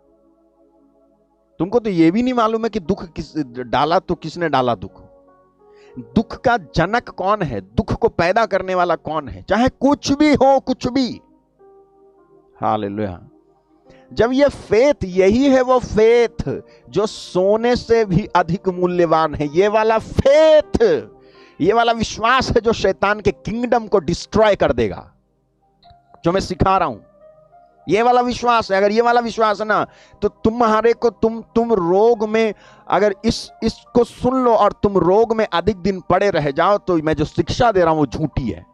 तुमको तो यह भी नहीं मालूम है कि दुख किस डाला, तो किसने डाला दुख का जनक कौन है, दुख को पैदा करने वाला कौन है, चाहे कुछ भी हो, कुछ भी। हालेलुया। जब ये फेथ, यही है वो फेथ जो सोने से भी अधिक मूल्यवान है, ये वाला फेथ, ये वाला विश्वास है जो शैतान के किंगडम को डिस्ट्रॉय कर देगा, जो मैं सिखा रहा हूं। ये वाला विश्वास है, अगर ये वाला विश्वास है ना, तो तुम्हारे को तुम रोग में, अगर इसको सुन लो और तुम रोग में अधिक दिन पड़े रह जाओ, तो मैं जो शिक्षा दे रहा हूं वो झूठी है।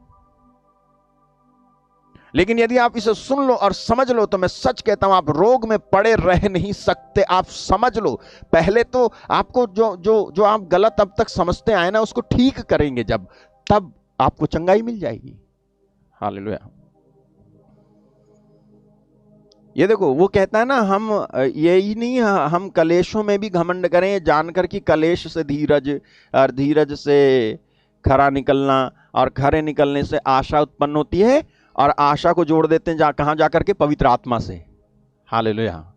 लेकिन यदि आप इसे सुन लो और समझ लो, तो मैं सच कहता हूं आप रोग में पड़े रह नहीं सकते। आप समझ लो, पहले तो आपको जो आप गलत अब तक समझते आए ना, उसको ठीक करेंगे जब, तब आपको चंगाई मिल जाएगी। हालेलुया। ये देखो, वो कहता है ना, हम यही नहीं, हम कलेशों में भी घमंड करें, जानकर कि कलेश से धीरज, और धीरज से खरा निकलना, और खरे निकलने से आशा उत्पन्न होती है, और आशा को जोड़ देते हैं कहां जाकर के? पवित्र आत्मा से। हालेलुया।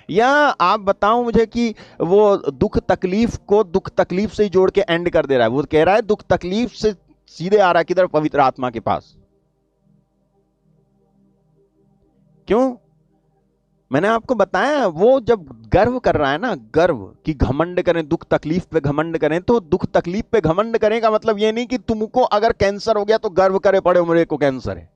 या आप बताओ मुझे कि वो दुख तकलीफ को दुख तकलीफ से ही जोड़ के एंड कर दे रहा है। वो कह रहा है दुख तकलीफ से सीधे आ रहा है किधर? पवित्र आत्मा के पास। क्यों? मैंने आपको बताया, वो जब गर्व कर रहा है ना, गर्व कि घमंड करें, दुख तकलीफ पे घमंड करें, तो दुख तकलीफ पे घमंड करने का मतलब ये नहीं कि तुमको अगर कैंसर हो गया तो गर्व करे पड़े मेरे को कैंसर है।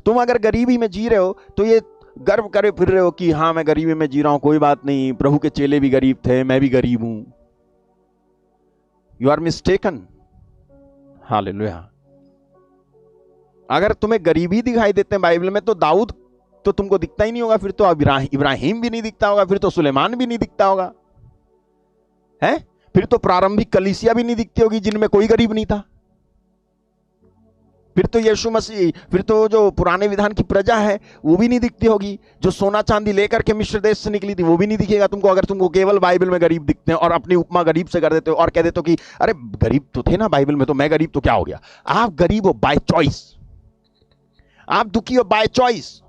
तुम अगर गरीबी में जी रहे हो तो ये गर्व करे फिर रहे हो कि हां मैं गरीबी में जी रहा हूं, कोई बात नहीं, प्रभु के चेले भी गरीब थे, मैं भी गरीब हूं। You are mistaken. हालेलुया। अगर तुम्हें गरीबी दिखाई देते हैं बाइबल में, तो दाऊद तो तुमको दिखता ही नहीं होगा, फिर तो इब्राहिम भी नहीं दिखता होगा, फिर तो सुलेमान भी नहीं दिखता होगा, है? फिर तो प्रारंभिक कलीसिया भी नहीं दिखती होगी जिनमें कोई गरीब नहीं था। फिर तो यीशु मसीह, फिर तो जो पुराने विधान की प्रजा है वो भी नहीं दिखती होगी, जो सोना चांदी लेकर के मिस्र देश से निकली थी वो भी नहीं दिखेगा तुमको, अगर तुमको केवल बाइबल में गरीब दिखते हैं और अपनी उपमा गरीब से कर देते हो और कह देते हो कि अरे गरीब तो थे ना बाइबल में, तो मैं गरीब तो क्या हो गया? आप गरीब हो बाय चॉइस, आप दुखी हो बाय चॉइस।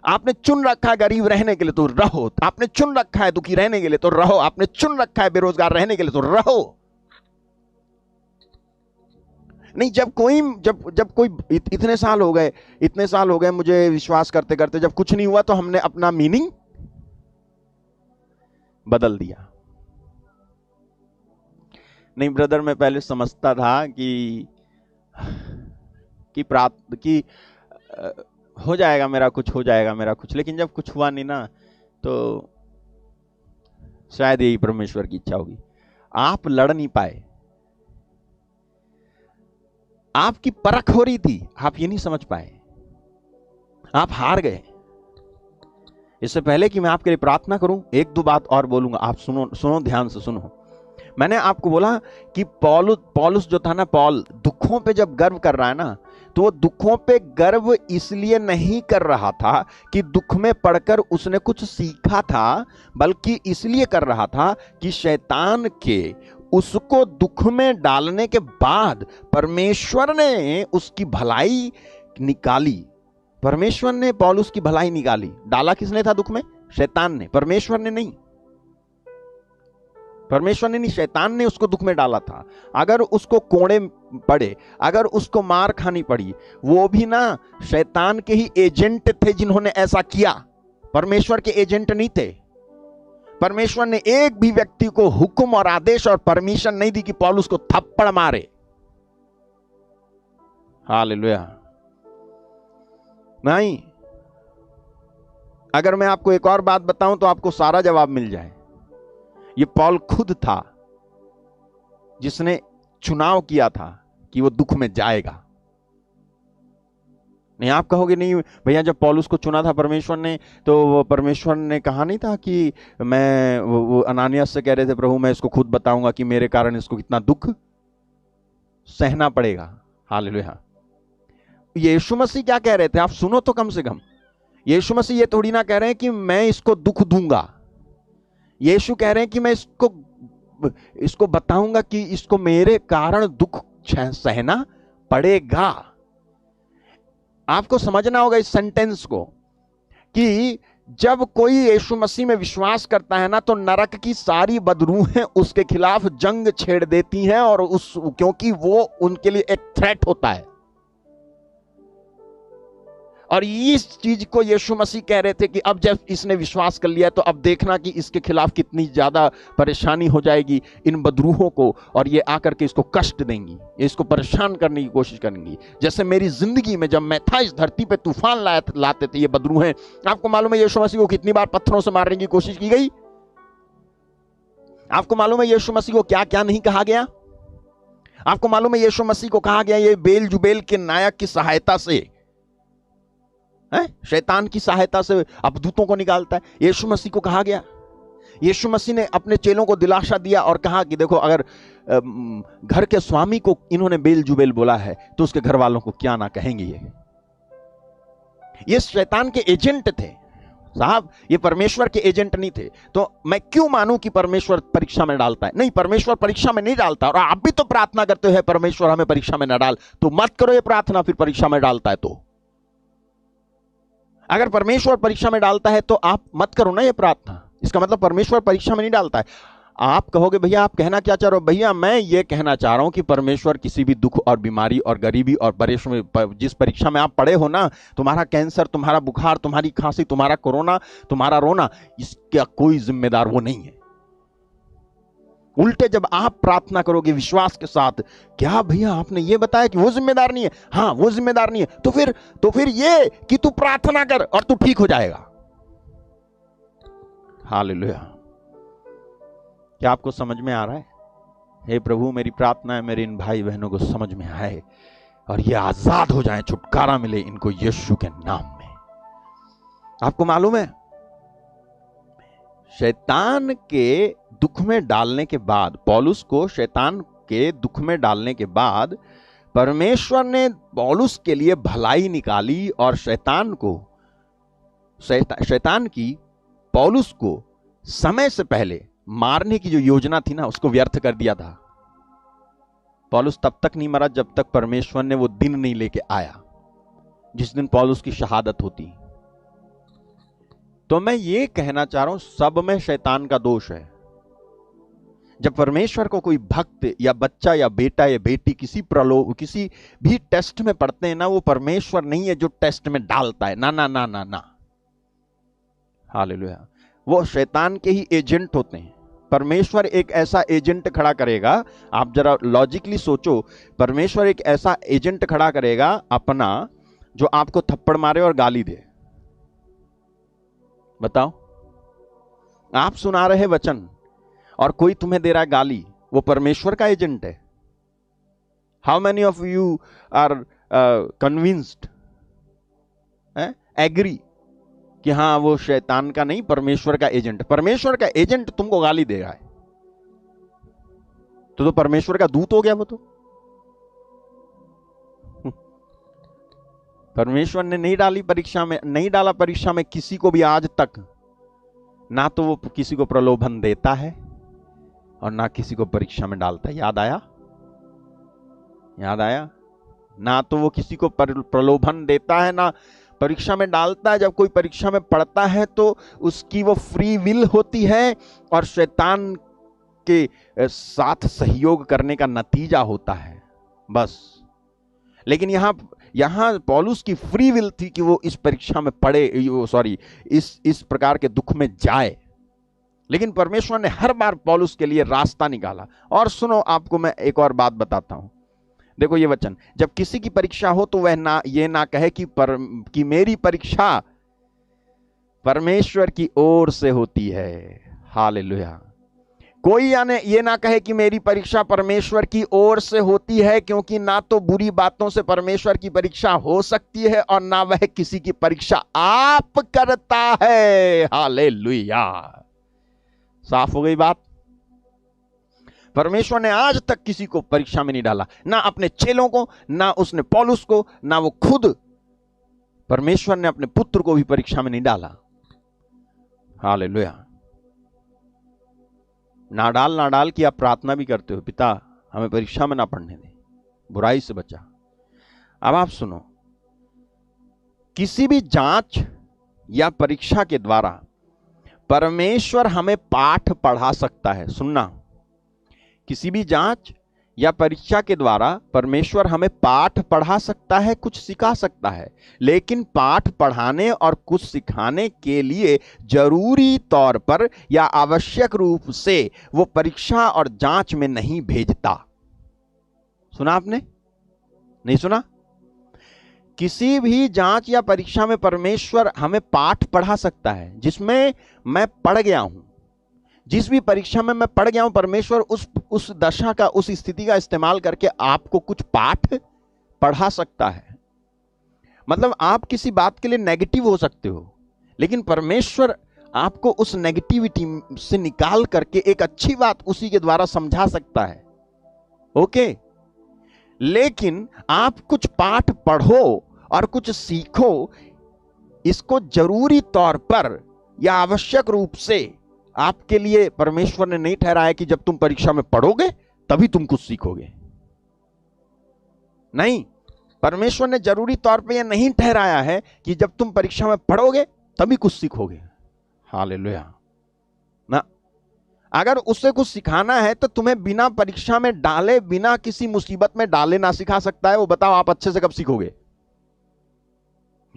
आपने चुन रखा है गरीब रहने के लिए तो रहो, आपने चुन रखा है दुखी रहने के लिए तो रहो, आपने चुन रखा है बेरोजगार रहने के लिए तो रहो। नहीं, जब कोई इतने साल हो गए मुझे विश्वास करते करते, जब कुछ नहीं हुआ तो हमने अपना मीनिंग बदल दिया। नहीं ब्रदर, मैं पहले समझता था कि हो जाएगा मेरा कुछ, हो जाएगा मेरा कुछ, लेकिन जब कुछ हुआ नहीं ना, तो शायद यही परमेश्वर की इच्छा होगी। आप लड़ नहीं पाए, आपकी परख हो रही थी, आप ये नहीं समझ पाए, आप हार गए। इससे पहले कि मैं आपके लिए प्रार्थना करूं, एक दो बात और बोलूंगा, आप सुनो ध्यान से सुनो। मैंने आपको बोला कि पौलुस जो था ना, पॉल दुखों पे जब गर्व कर रहा है ना, तो वो दुखों पे गर्व इसलिए नहीं कर रहा था कि दुख में पड़कर उसने कुछ सीखा था, बल्कि इसलिए कर रहा था कि शैतान के उसको दुख में डालने के बाद परमेश्वर ने उसकी भलाई निकाली। परमेश्वर ने पौलुस की भलाई निकाली। डाला किसने था दुख में? शैतान ने, परमेश्वर ने नहीं। परमेश्वर ने नहीं, शैतान ने उसको दुख में डाला था। अगर उसको कोड़े पड़े, अगर उसको मार खानी पड़ी, वो भी ना शैतान के ही एजेंट थे जिन्होंने ऐसा किया, परमेश्वर के एजेंट नहीं थे। परमेश्वर ने एक भी व्यक्ति को हुक्म और आदेश और परमिशन नहीं दी कि पौलुस को थप्पड़ मारे। हालेलुया। नहीं। अगर मैं आपको एक और बात बताऊं तो आपको सारा जवाब मिल जाए। ये पौल खुद था जिसने चुनाव किया था कि वो दुख में जाएगा। नहीं, आप कहोगे नहीं भैया, जब पौलुस को चुना था परमेश्वर ने, तो परमेश्वर ने कहा नहीं था कि मैं वो अनानियास से कह रहे थे, प्रभु मैं इसको खुद बताऊंगा कि मेरे कारण इसको कितना दुख सहना पड़ेगा। हालेलुया। यीशु मसीह क्या कह रहे थे? आप सुनो तो कम से कम। यीशु मसीह ये थोड़ी ना कह रहे हैं कि मैं इसको दुख दूंगा। यीशु कह रहे हैं कि मैं इसको बताऊंगा कि इसको मेरे कारण दुख सहना पड़ेगा। आपको समझना होगा इस सेंटेंस को कि जब कोई यीशु मसीह में विश्वास करता है ना, तो नरक की सारी बदरूहें उसके खिलाफ जंग छेड़ देती हैं, और क्योंकि वो उनके लिए एक थ्रेट होता है। और इस चीज को यीशु मसीह कह रहे थे कि अब जब इसने विश्वास कर लिया तो अब देखना कि इसके खिलाफ कितनी ज्यादा परेशानी हो जाएगी इन बदरूहों को, और ये आकर के इसको कष्ट देंगी, इसको परेशान करने की कोशिश करेंगी। जैसे मेरी जिंदगी में जब मैं था इस धरती पे तूफान लाते थे ये बदरूहें। आपको मालूम है यीशु मसीह को कितनी बार पत्थरों से मारने की कोशिश की गई? आपको मालूम है यीशु मसीह को क्या क्या नहीं कहा गया? आपको मालूम है यीशु मसीह को कहा गया ये बेलजुबेल के नायक की सहायता से, शैतान की सहायता से अबदूतों को निकालता है। यीशु मसीह को कहा गया, यीशु मसीह ने अपने चेलों को दिलासा दिया और कहा कि देखो, अगर घर के स्वामी को इन्होंने बेलजुबेल बोला है तो उसके घर वालों को क्या ना कहेंगे। ये शैतान के एजेंट थे साहब, ये परमेश्वर के एजेंट नहीं थे। तो मैं क्यों मानूं कि परमेश्वर परीक्षा में डालता है? नहीं, परमेश्वर परीक्षा में नहीं डालता। और आप भी तो प्रार्थना करते हो परमेश्वर हमें परीक्षा में न डाल, तो मत करो ये प्रार्थना फिर परीक्षा में डालता है तो। अगर परमेश्वर परीक्षा में डालता है तो आप मत करो ना ये प्रार्थना। इसका मतलब परमेश्वर परीक्षा में नहीं डालता है। आप कहोगे भैया आप कहना क्या चाह रहे हो? भैया मैं ये कहना चाह रहा हूं कि परमेश्वर किसी भी दुख और बीमारी और गरीबी और परेशानी, जिस परीक्षा में आप पड़े हो ना, तुम्हारा कैंसर, तुम्हारा बुखार, तुम्हारी खांसी, तुम्हारा कोरोना, तुम्हारा रोना, इसका कोई जिम्मेदार वो नहीं है। उल्टे जब आप प्रार्थना करोगे विश्वास के साथ, क्या भैया आपने ये बताया कि वो जिम्मेदार नहीं है? हाँ वो जिम्मेदार नहीं है, तो फिर ये कि तू प्रार्थना कर और तू ठीक हो जाएगा। हालेलुया। क्या आपको समझ में आ रहा है? हे प्रभु, मेरी प्रार्थना है मेरे इन भाई बहनों को समझ में आए और ये आजाद हो जाएं, छुटकारा मिले इनको यीशु के नाम में। आपको मालूम है शैतान के दुख में डालने के बाद, पौलुस को शैतान के दुख में डालने के बाद परमेश्वर ने पौलुस के लिए भलाई निकाली और शैतान की पौलुस को समय से पहले मारने की जो योजना थी ना, उसको व्यर्थ कर दिया था। पौलुस तब तक नहीं मरा जब तक परमेश्वर ने वो दिन नहीं लेके आया जिस दिन पौलुस की शहादत होती। तो मैं ये कहना चाह रहा हूं, सब में शैतान का दोष है। जब परमेश्वर को कोई भक्त या बच्चा या बेटा या बेटी किसी भी टेस्ट में पढ़ते हैं ना, वो परमेश्वर नहीं है जो टेस्ट में डालता है। ना ना ना ना ना। हालेलुया। वो शैतान के ही एजेंट होते हैं। परमेश्वर एक ऐसा एजेंट खड़ा करेगा, आप जरा लॉजिकली सोचो, परमेश्वर एक ऐसा एजेंट खड़ा करेगा अपना जो आपको थप्पड़ मारे और गाली दे। बताओ, आप सुना रहे वचन और कोई तुम्हें दे रहा है गाली, वो परमेश्वर का एजेंट है। How many of you are convinced, agree कि हाँ वो शैतान का नहीं, परमेश्वर का एजेंट। परमेश्वर का एजेंट तुमको गाली दे रहा है तो परमेश्वर का दूत हो गया वो तो। परमेश्वर ने नहीं डाली परीक्षा में, नहीं डाला परीक्षा में किसी को भी आज तक। ना तो वो किसी को प्रलोभन देता है और ना किसी को परीक्षा में डालता है। याद आया? याद आया? ना तो वो किसी को प्रलोभन देता है, ना परीक्षा में डालता है। जब कोई परीक्षा में पढ़ता है तो उसकी वो फ्री विल होती है और शैतान के साथ सहयोग करने का नतीजा होता है, बस। लेकिन यहां पौलुस की फ्री विल थी कि वो इस परीक्षा में पढ़े, इस प्रकार के दुख में जाए। लेकिन परमेश्वर ने हर बार पौलुस के लिए रास्ता निकाला। और सुनो, आपको मैं एक और बात बताता हूं। देखो ये वचन, जब किसी की परीक्षा हो तो वह ये ना कहे कि मेरी परीक्षा परमेश्वर की ओर से होती है। हालेलुया। कोई ये ना कहे कि मेरी परीक्षा परमेश्वर की ओर से होती है, क्योंकि ना तो बुरी बातों से परमेश्वर की परीक्षा हो सकती है और ना वह किसी की परीक्षा आप करता है। हालेलुया। साफ हो गई बात? परमेश्वर ने आज तक किसी को परीक्षा में नहीं डाला, ना अपने चेलों को, ना उसने पौलुस को, ना वो खुद। परमेश्वर ने अपने पुत्र को भी परीक्षा में नहीं डाला। हालेलुया। ना डाल कि आप प्रार्थना भी करते हो, पिता हमें परीक्षा में ना पढ़ने दे, बुराई से बचा। अब आप सुनो, किसी भी जांच या परीक्षा के द्वारा परमेश्वर हमें पाठ पढ़ा सकता है। सुनना, किसी भी जांच या परीक्षा के द्वारा परमेश्वर हमें पाठ पढ़ा सकता है, कुछ सिखा सकता है। लेकिन पाठ पढ़ाने और कुछ सिखाने के लिए जरूरी तौर पर या आवश्यक रूप से वो परीक्षा और जांच में नहीं भेजता। सुना आपने? नहीं सुना? किसी भी जांच या परीक्षा में परमेश्वर हमें पाठ पढ़ा सकता है, जिसमें मैं पढ़ गया हूं, जिस भी परीक्षा में मैं पढ़ गया हूं, परमेश्वर उस दशा का, उस स्थिति का इस्तेमाल करके आपको कुछ पाठ पढ़ा सकता है। मतलब आप किसी बात के लिए नेगेटिव हो सकते हो, लेकिन परमेश्वर आपको उस नेगेटिविटी से निकाल करके एक अच्छी बात उसी के द्वारा समझा सकता है। ओके? लेकिन आप कुछ पाठ पढ़ो और कुछ सीखो, इसको जरूरी तौर पर या आवश्यक रूप से आपके लिए परमेश्वर ने नहीं ठहराया कि जब तुम परीक्षा में पढ़ोगे तभी तुम कुछ सीखोगे। नहीं, परमेश्वर ने जरूरी तौर पे यह नहीं ठहराया है कि जब तुम परीक्षा में पढ़ोगे तभी कुछ सीखोगे। हालेलुया ना। अगर उससे कुछ सिखाना है तो तुम्हें बिना परीक्षा में डाले, बिना किसी मुसीबत में डाले ना सिखा सकता है। वो बताओ, आप अच्छे से कब सीखोगे?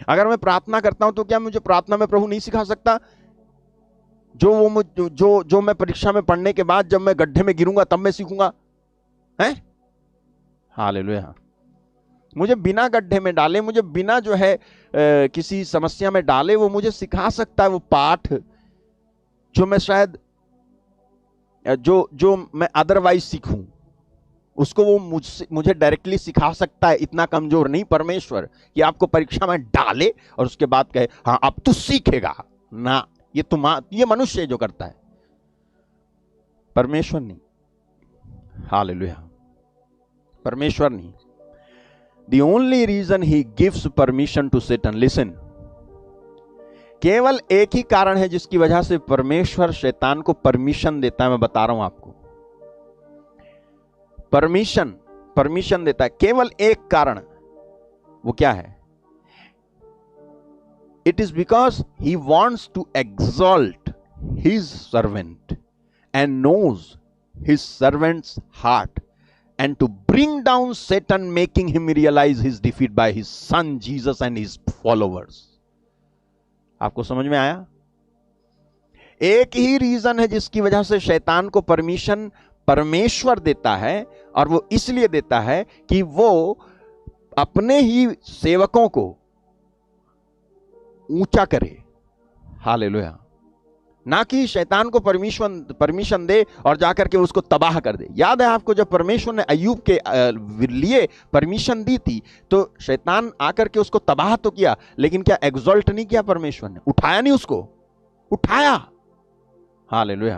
अगर मैं प्रार्थना करता हूं तो क्या मुझे प्रार्थना में प्रभु नहीं सिखा सकता? जो मैं परीक्षा में पढ़ने के बाद जब मैं गड्ढे में गिरूंगा तब मैं सीखूंगा, हैं? हालेलुया। मुझे बिना गड्ढे में डाले, मुझे बिना किसी समस्या में डाले वो मुझे सिखा सकता है। वो पाठ जो मैं शायद जो मैं अदरवाइज सीखूं, उसको वो मुझे डायरेक्टली सिखा सकता है। इतना कमजोर नहीं परमेश्वर कि आपको परीक्षा में डाले और उसके बाद कहे हाँ अब तू सीखेगा ना। ये मनुष्य जो करता है, परमेश्वर नहीं। हालेलुया। परमेश्वर नहीं। The only reason he gives permission to Satan, listen, केवल एक ही कारण है जिसकी वजह से परमेश्वर शैतान को परमिशन देता है। मैं बता रहा हूं आपको, परमिशन देता है, केवल एक कारण। वो क्या है? It is because he wants to exalt his servant and knows his servant's heart, and to bring down Satan, making him realize his defeat by his son Jesus and his followers. आपको समझ में आया? एक ही reason है जिसकी वजह से शैतान को परमिशन परमेश्वर देता है, और वो इसलिए देता है कि वो अपने ही सेवकों को ऊंचा करे। हालेलुया। ना कि शैतान को परमिशन दे और जाकर के उसको तबाह कर दे। याद है आपको, जब परमेश्वर ने अय्यूब के लिए परमिशन दी थी तो शैतान आकर के उसको तबाह तो किया, लेकिन क्या एग्जॉल्ट नहीं किया? परमेश्वर ने उठाया नहीं, उसको उठाया। हालेलुया।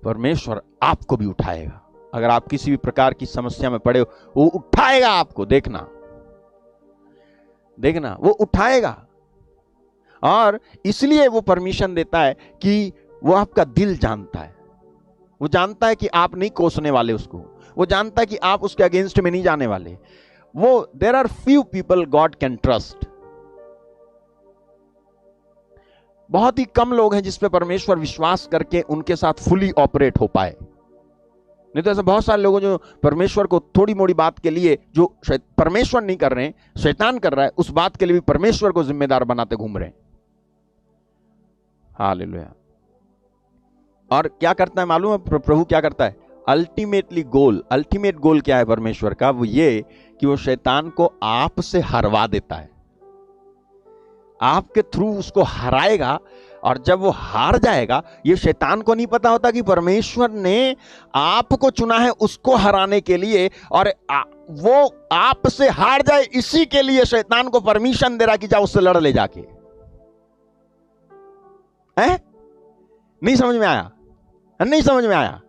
परमेश्वर आपको भी उठाएगा। अगर आप किसी भी प्रकार की समस्या में पड़े हो, वो उठाएगा आपको। देखना, देखना वो उठाएगा। और इसलिए वो परमिशन देता है कि वो आपका दिल जानता है, वो जानता है कि आप नहीं कोसने वाले उसको, वो जानता है कि आप उसके अगेंस्ट में नहीं जाने वाले। वो there are few people God can trust. बहुत ही कम लोग हैं जिस पे परमेश्वर विश्वास करके उनके साथ फुली ऑपरेट हो पाए। नहीं तो ऐसे बहुत सारे लोग जो परमेश्वर को थोड़ी मोड़ी बात के लिए, जो परमेश्वर नहीं कर रहे हैं, शैतान कर रहा है, उस बात के लिए भी परमेश्वर को जिम्मेदार बनाते घूम रहे हैं। हालेलुया। और क्या करता है मालूम है प्रभु क्या करता है? अल्टीमेट गोल क्या है परमेश्वर का? वो ये कि वो शैतान को आप से हरवा देता है, आपके थ्रू उसको हराएगा। और जब वो हार जाएगा, ये शैतान को नहीं पता होता कि परमेश्वर ने आपको चुना है उसको हराने के लिए, और वो आप से हार जाए इसी के लिए शैतान को परमिशन दे रहा कि जाओ उससे लड़ ले जाके। है? नहीं समझ में आया? नहीं समझ में आया?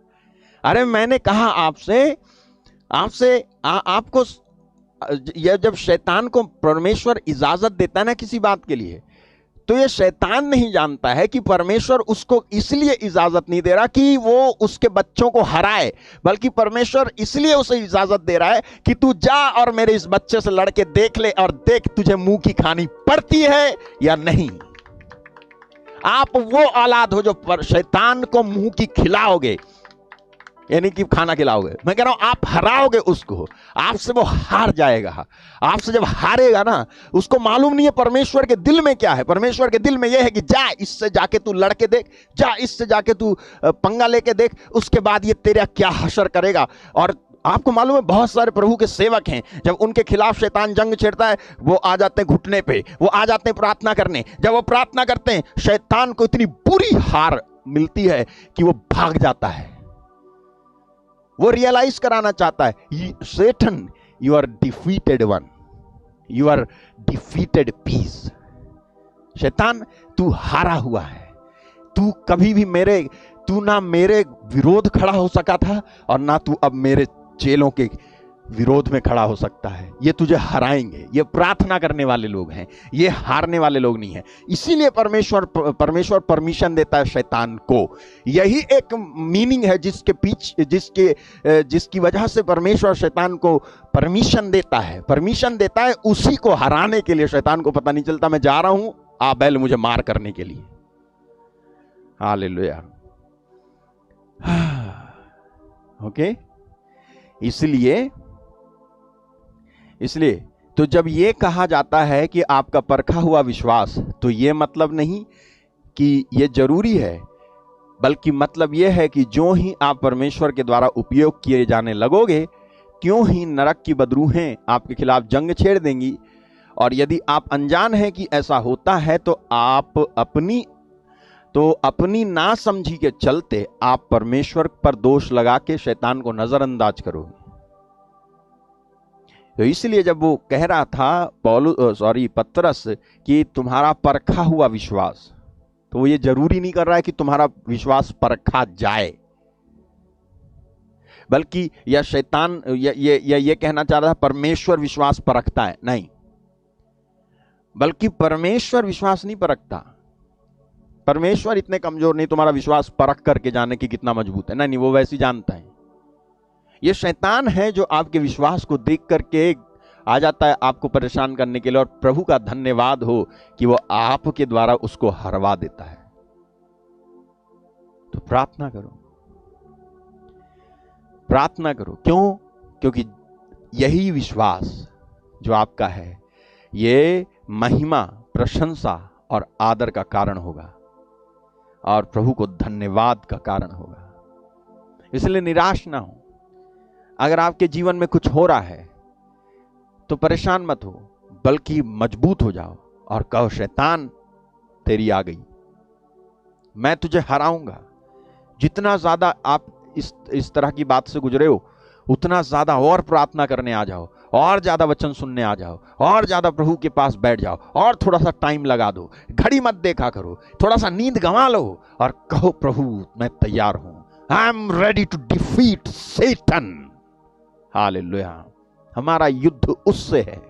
अरे मैंने कहा आपको यह जब शैतान को परमेश्वर इजाजत देता है ना किसी बात के लिए, तो ये शैतान नहीं जानता है कि परमेश्वर उसको इसलिए इजाजत नहीं दे रहा कि वो उसके बच्चों को हराए, बल्कि परमेश्वर इसलिए उसे इजाजत दे रहा है कि तू जा और मेरे इस बच्चे से लड़के देख ले, और देख तुझे मुंह की खानी पड़ती है या नहीं। आप वो औलाद हो जो शैतान को मुंह की खिलाओगे, यानी कि खाना खिलाओगे। मैं कह रहा हूं आप हराओगे उसको, आपसे वो हार जाएगा। आपसे जब हारेगा ना, उसको मालूम नहीं है परमेश्वर के दिल में क्या है। परमेश्वर के दिल में यह है कि जा इससे जाके तू लड़के देख, जा इससे जाके तू पंगा लेके देख, उसके बाद ये तेरा क्या हशर करेगा। और आपको मालूम है बहुत सारे प्रभु के सेवक हैं, जब उनके खिलाफ शैतान जंग छेड़ता है, वो आ जाते हैं घुटने पे, वो आ जाते हैं प्रार्थना करने। जब वो प्रार्थना करते हैं, शैतान को इतनी बुरी हार मिलती है कि वो भाग जाता है। वो रियलाइज कराना चाहता है, Satan you are defeated one, you are defeated piece. शैतान तू हारा हुआ है, तू कभी भी तू ना मेरे विरोध खड़ा हो सका था, और ना तू अब मेरे चेलों के विरोध में खड़ा हो सकता है। ये तुझे हराएंगे। ये प्रार्थना करने वाले लोग हैं, ये हारने वाले लोग नहीं हैं। इसीलिए परमेश्वर परमिशन देता है शैतान को। यही एक मीनिंग है जिसकी वजह से परमेश्वर शैतान को परमिशन देता है उसी को हराने के लिए। शैतान को पता नहीं चलता मैं जा रहा हूं आबेल मुझे मार करने के लिए। हालेलुया। ओके, इसलिए तो जब ये कहा जाता है कि आपका परखा हुआ विश्वास, तो ये मतलब नहीं कि ये जरूरी है, बल्कि मतलब ये है कि जो ही आप परमेश्वर के द्वारा उपयोग किए जाने लगोगे, त्यों ही नरक की बदरूहें आपके खिलाफ जंग छेड़ देंगी। और यदि आप अनजान हैं कि ऐसा होता है, तो आप अपनी नासमझी के चलते आप परमेश्वर पर दोष लगा के शैतान को नजरअंदाज करोगे। तो इसलिए जब वो कह रहा था पतरस कि तुम्हारा परखा हुआ विश्वास, तो वो ये जरूरी नहीं कर रहा है कि तुम्हारा विश्वास परखा जाए, बल्कि या शैतान ये कहना चाह रहा है परमेश्वर विश्वास परखता है, नहीं, बल्कि परमेश्वर विश्वास नहीं परखता। परमेश्वर इतने कमजोर नहीं तुम्हारा विश्वास परख करके जाने की कितना मजबूत है, नहीं, वो वैसे जानता है। ये शैतान है जो आपके विश्वास को देख करके आ जाता है आपको परेशान करने के लिए, और प्रभु का धन्यवाद हो कि वो आपके द्वारा उसको हरवा देता है। तो प्रार्थना करो। क्यों? क्योंकि यही विश्वास जो आपका है, ये महिमा, प्रशंसा और आदर का कारण होगा, और प्रभु को धन्यवाद का कारण होगा। इसलिए निराश ना हो। अगर आपके जीवन में कुछ हो रहा है तो परेशान मत हो, बल्कि मजबूत हो जाओ और कहो शैतान तेरी आ गई, मैं तुझे हराऊंगा। जितना ज्यादा आप इस तरह की बात से गुजरे हो, उतना ज्यादा और प्रार्थना करने आ जाओ, और ज्यादा वचन सुनने आ जाओ, और ज्यादा प्रभु के पास बैठ जाओ, और थोड़ा सा टाइम लगा दो, घड़ी मत देखा करो, थोड़ा सा नींद गंवा लो और कहो प्रभु मैं तैयार हूं, I am ready to defeat Satan. Hallelujah. हमारा युद्ध उससे है,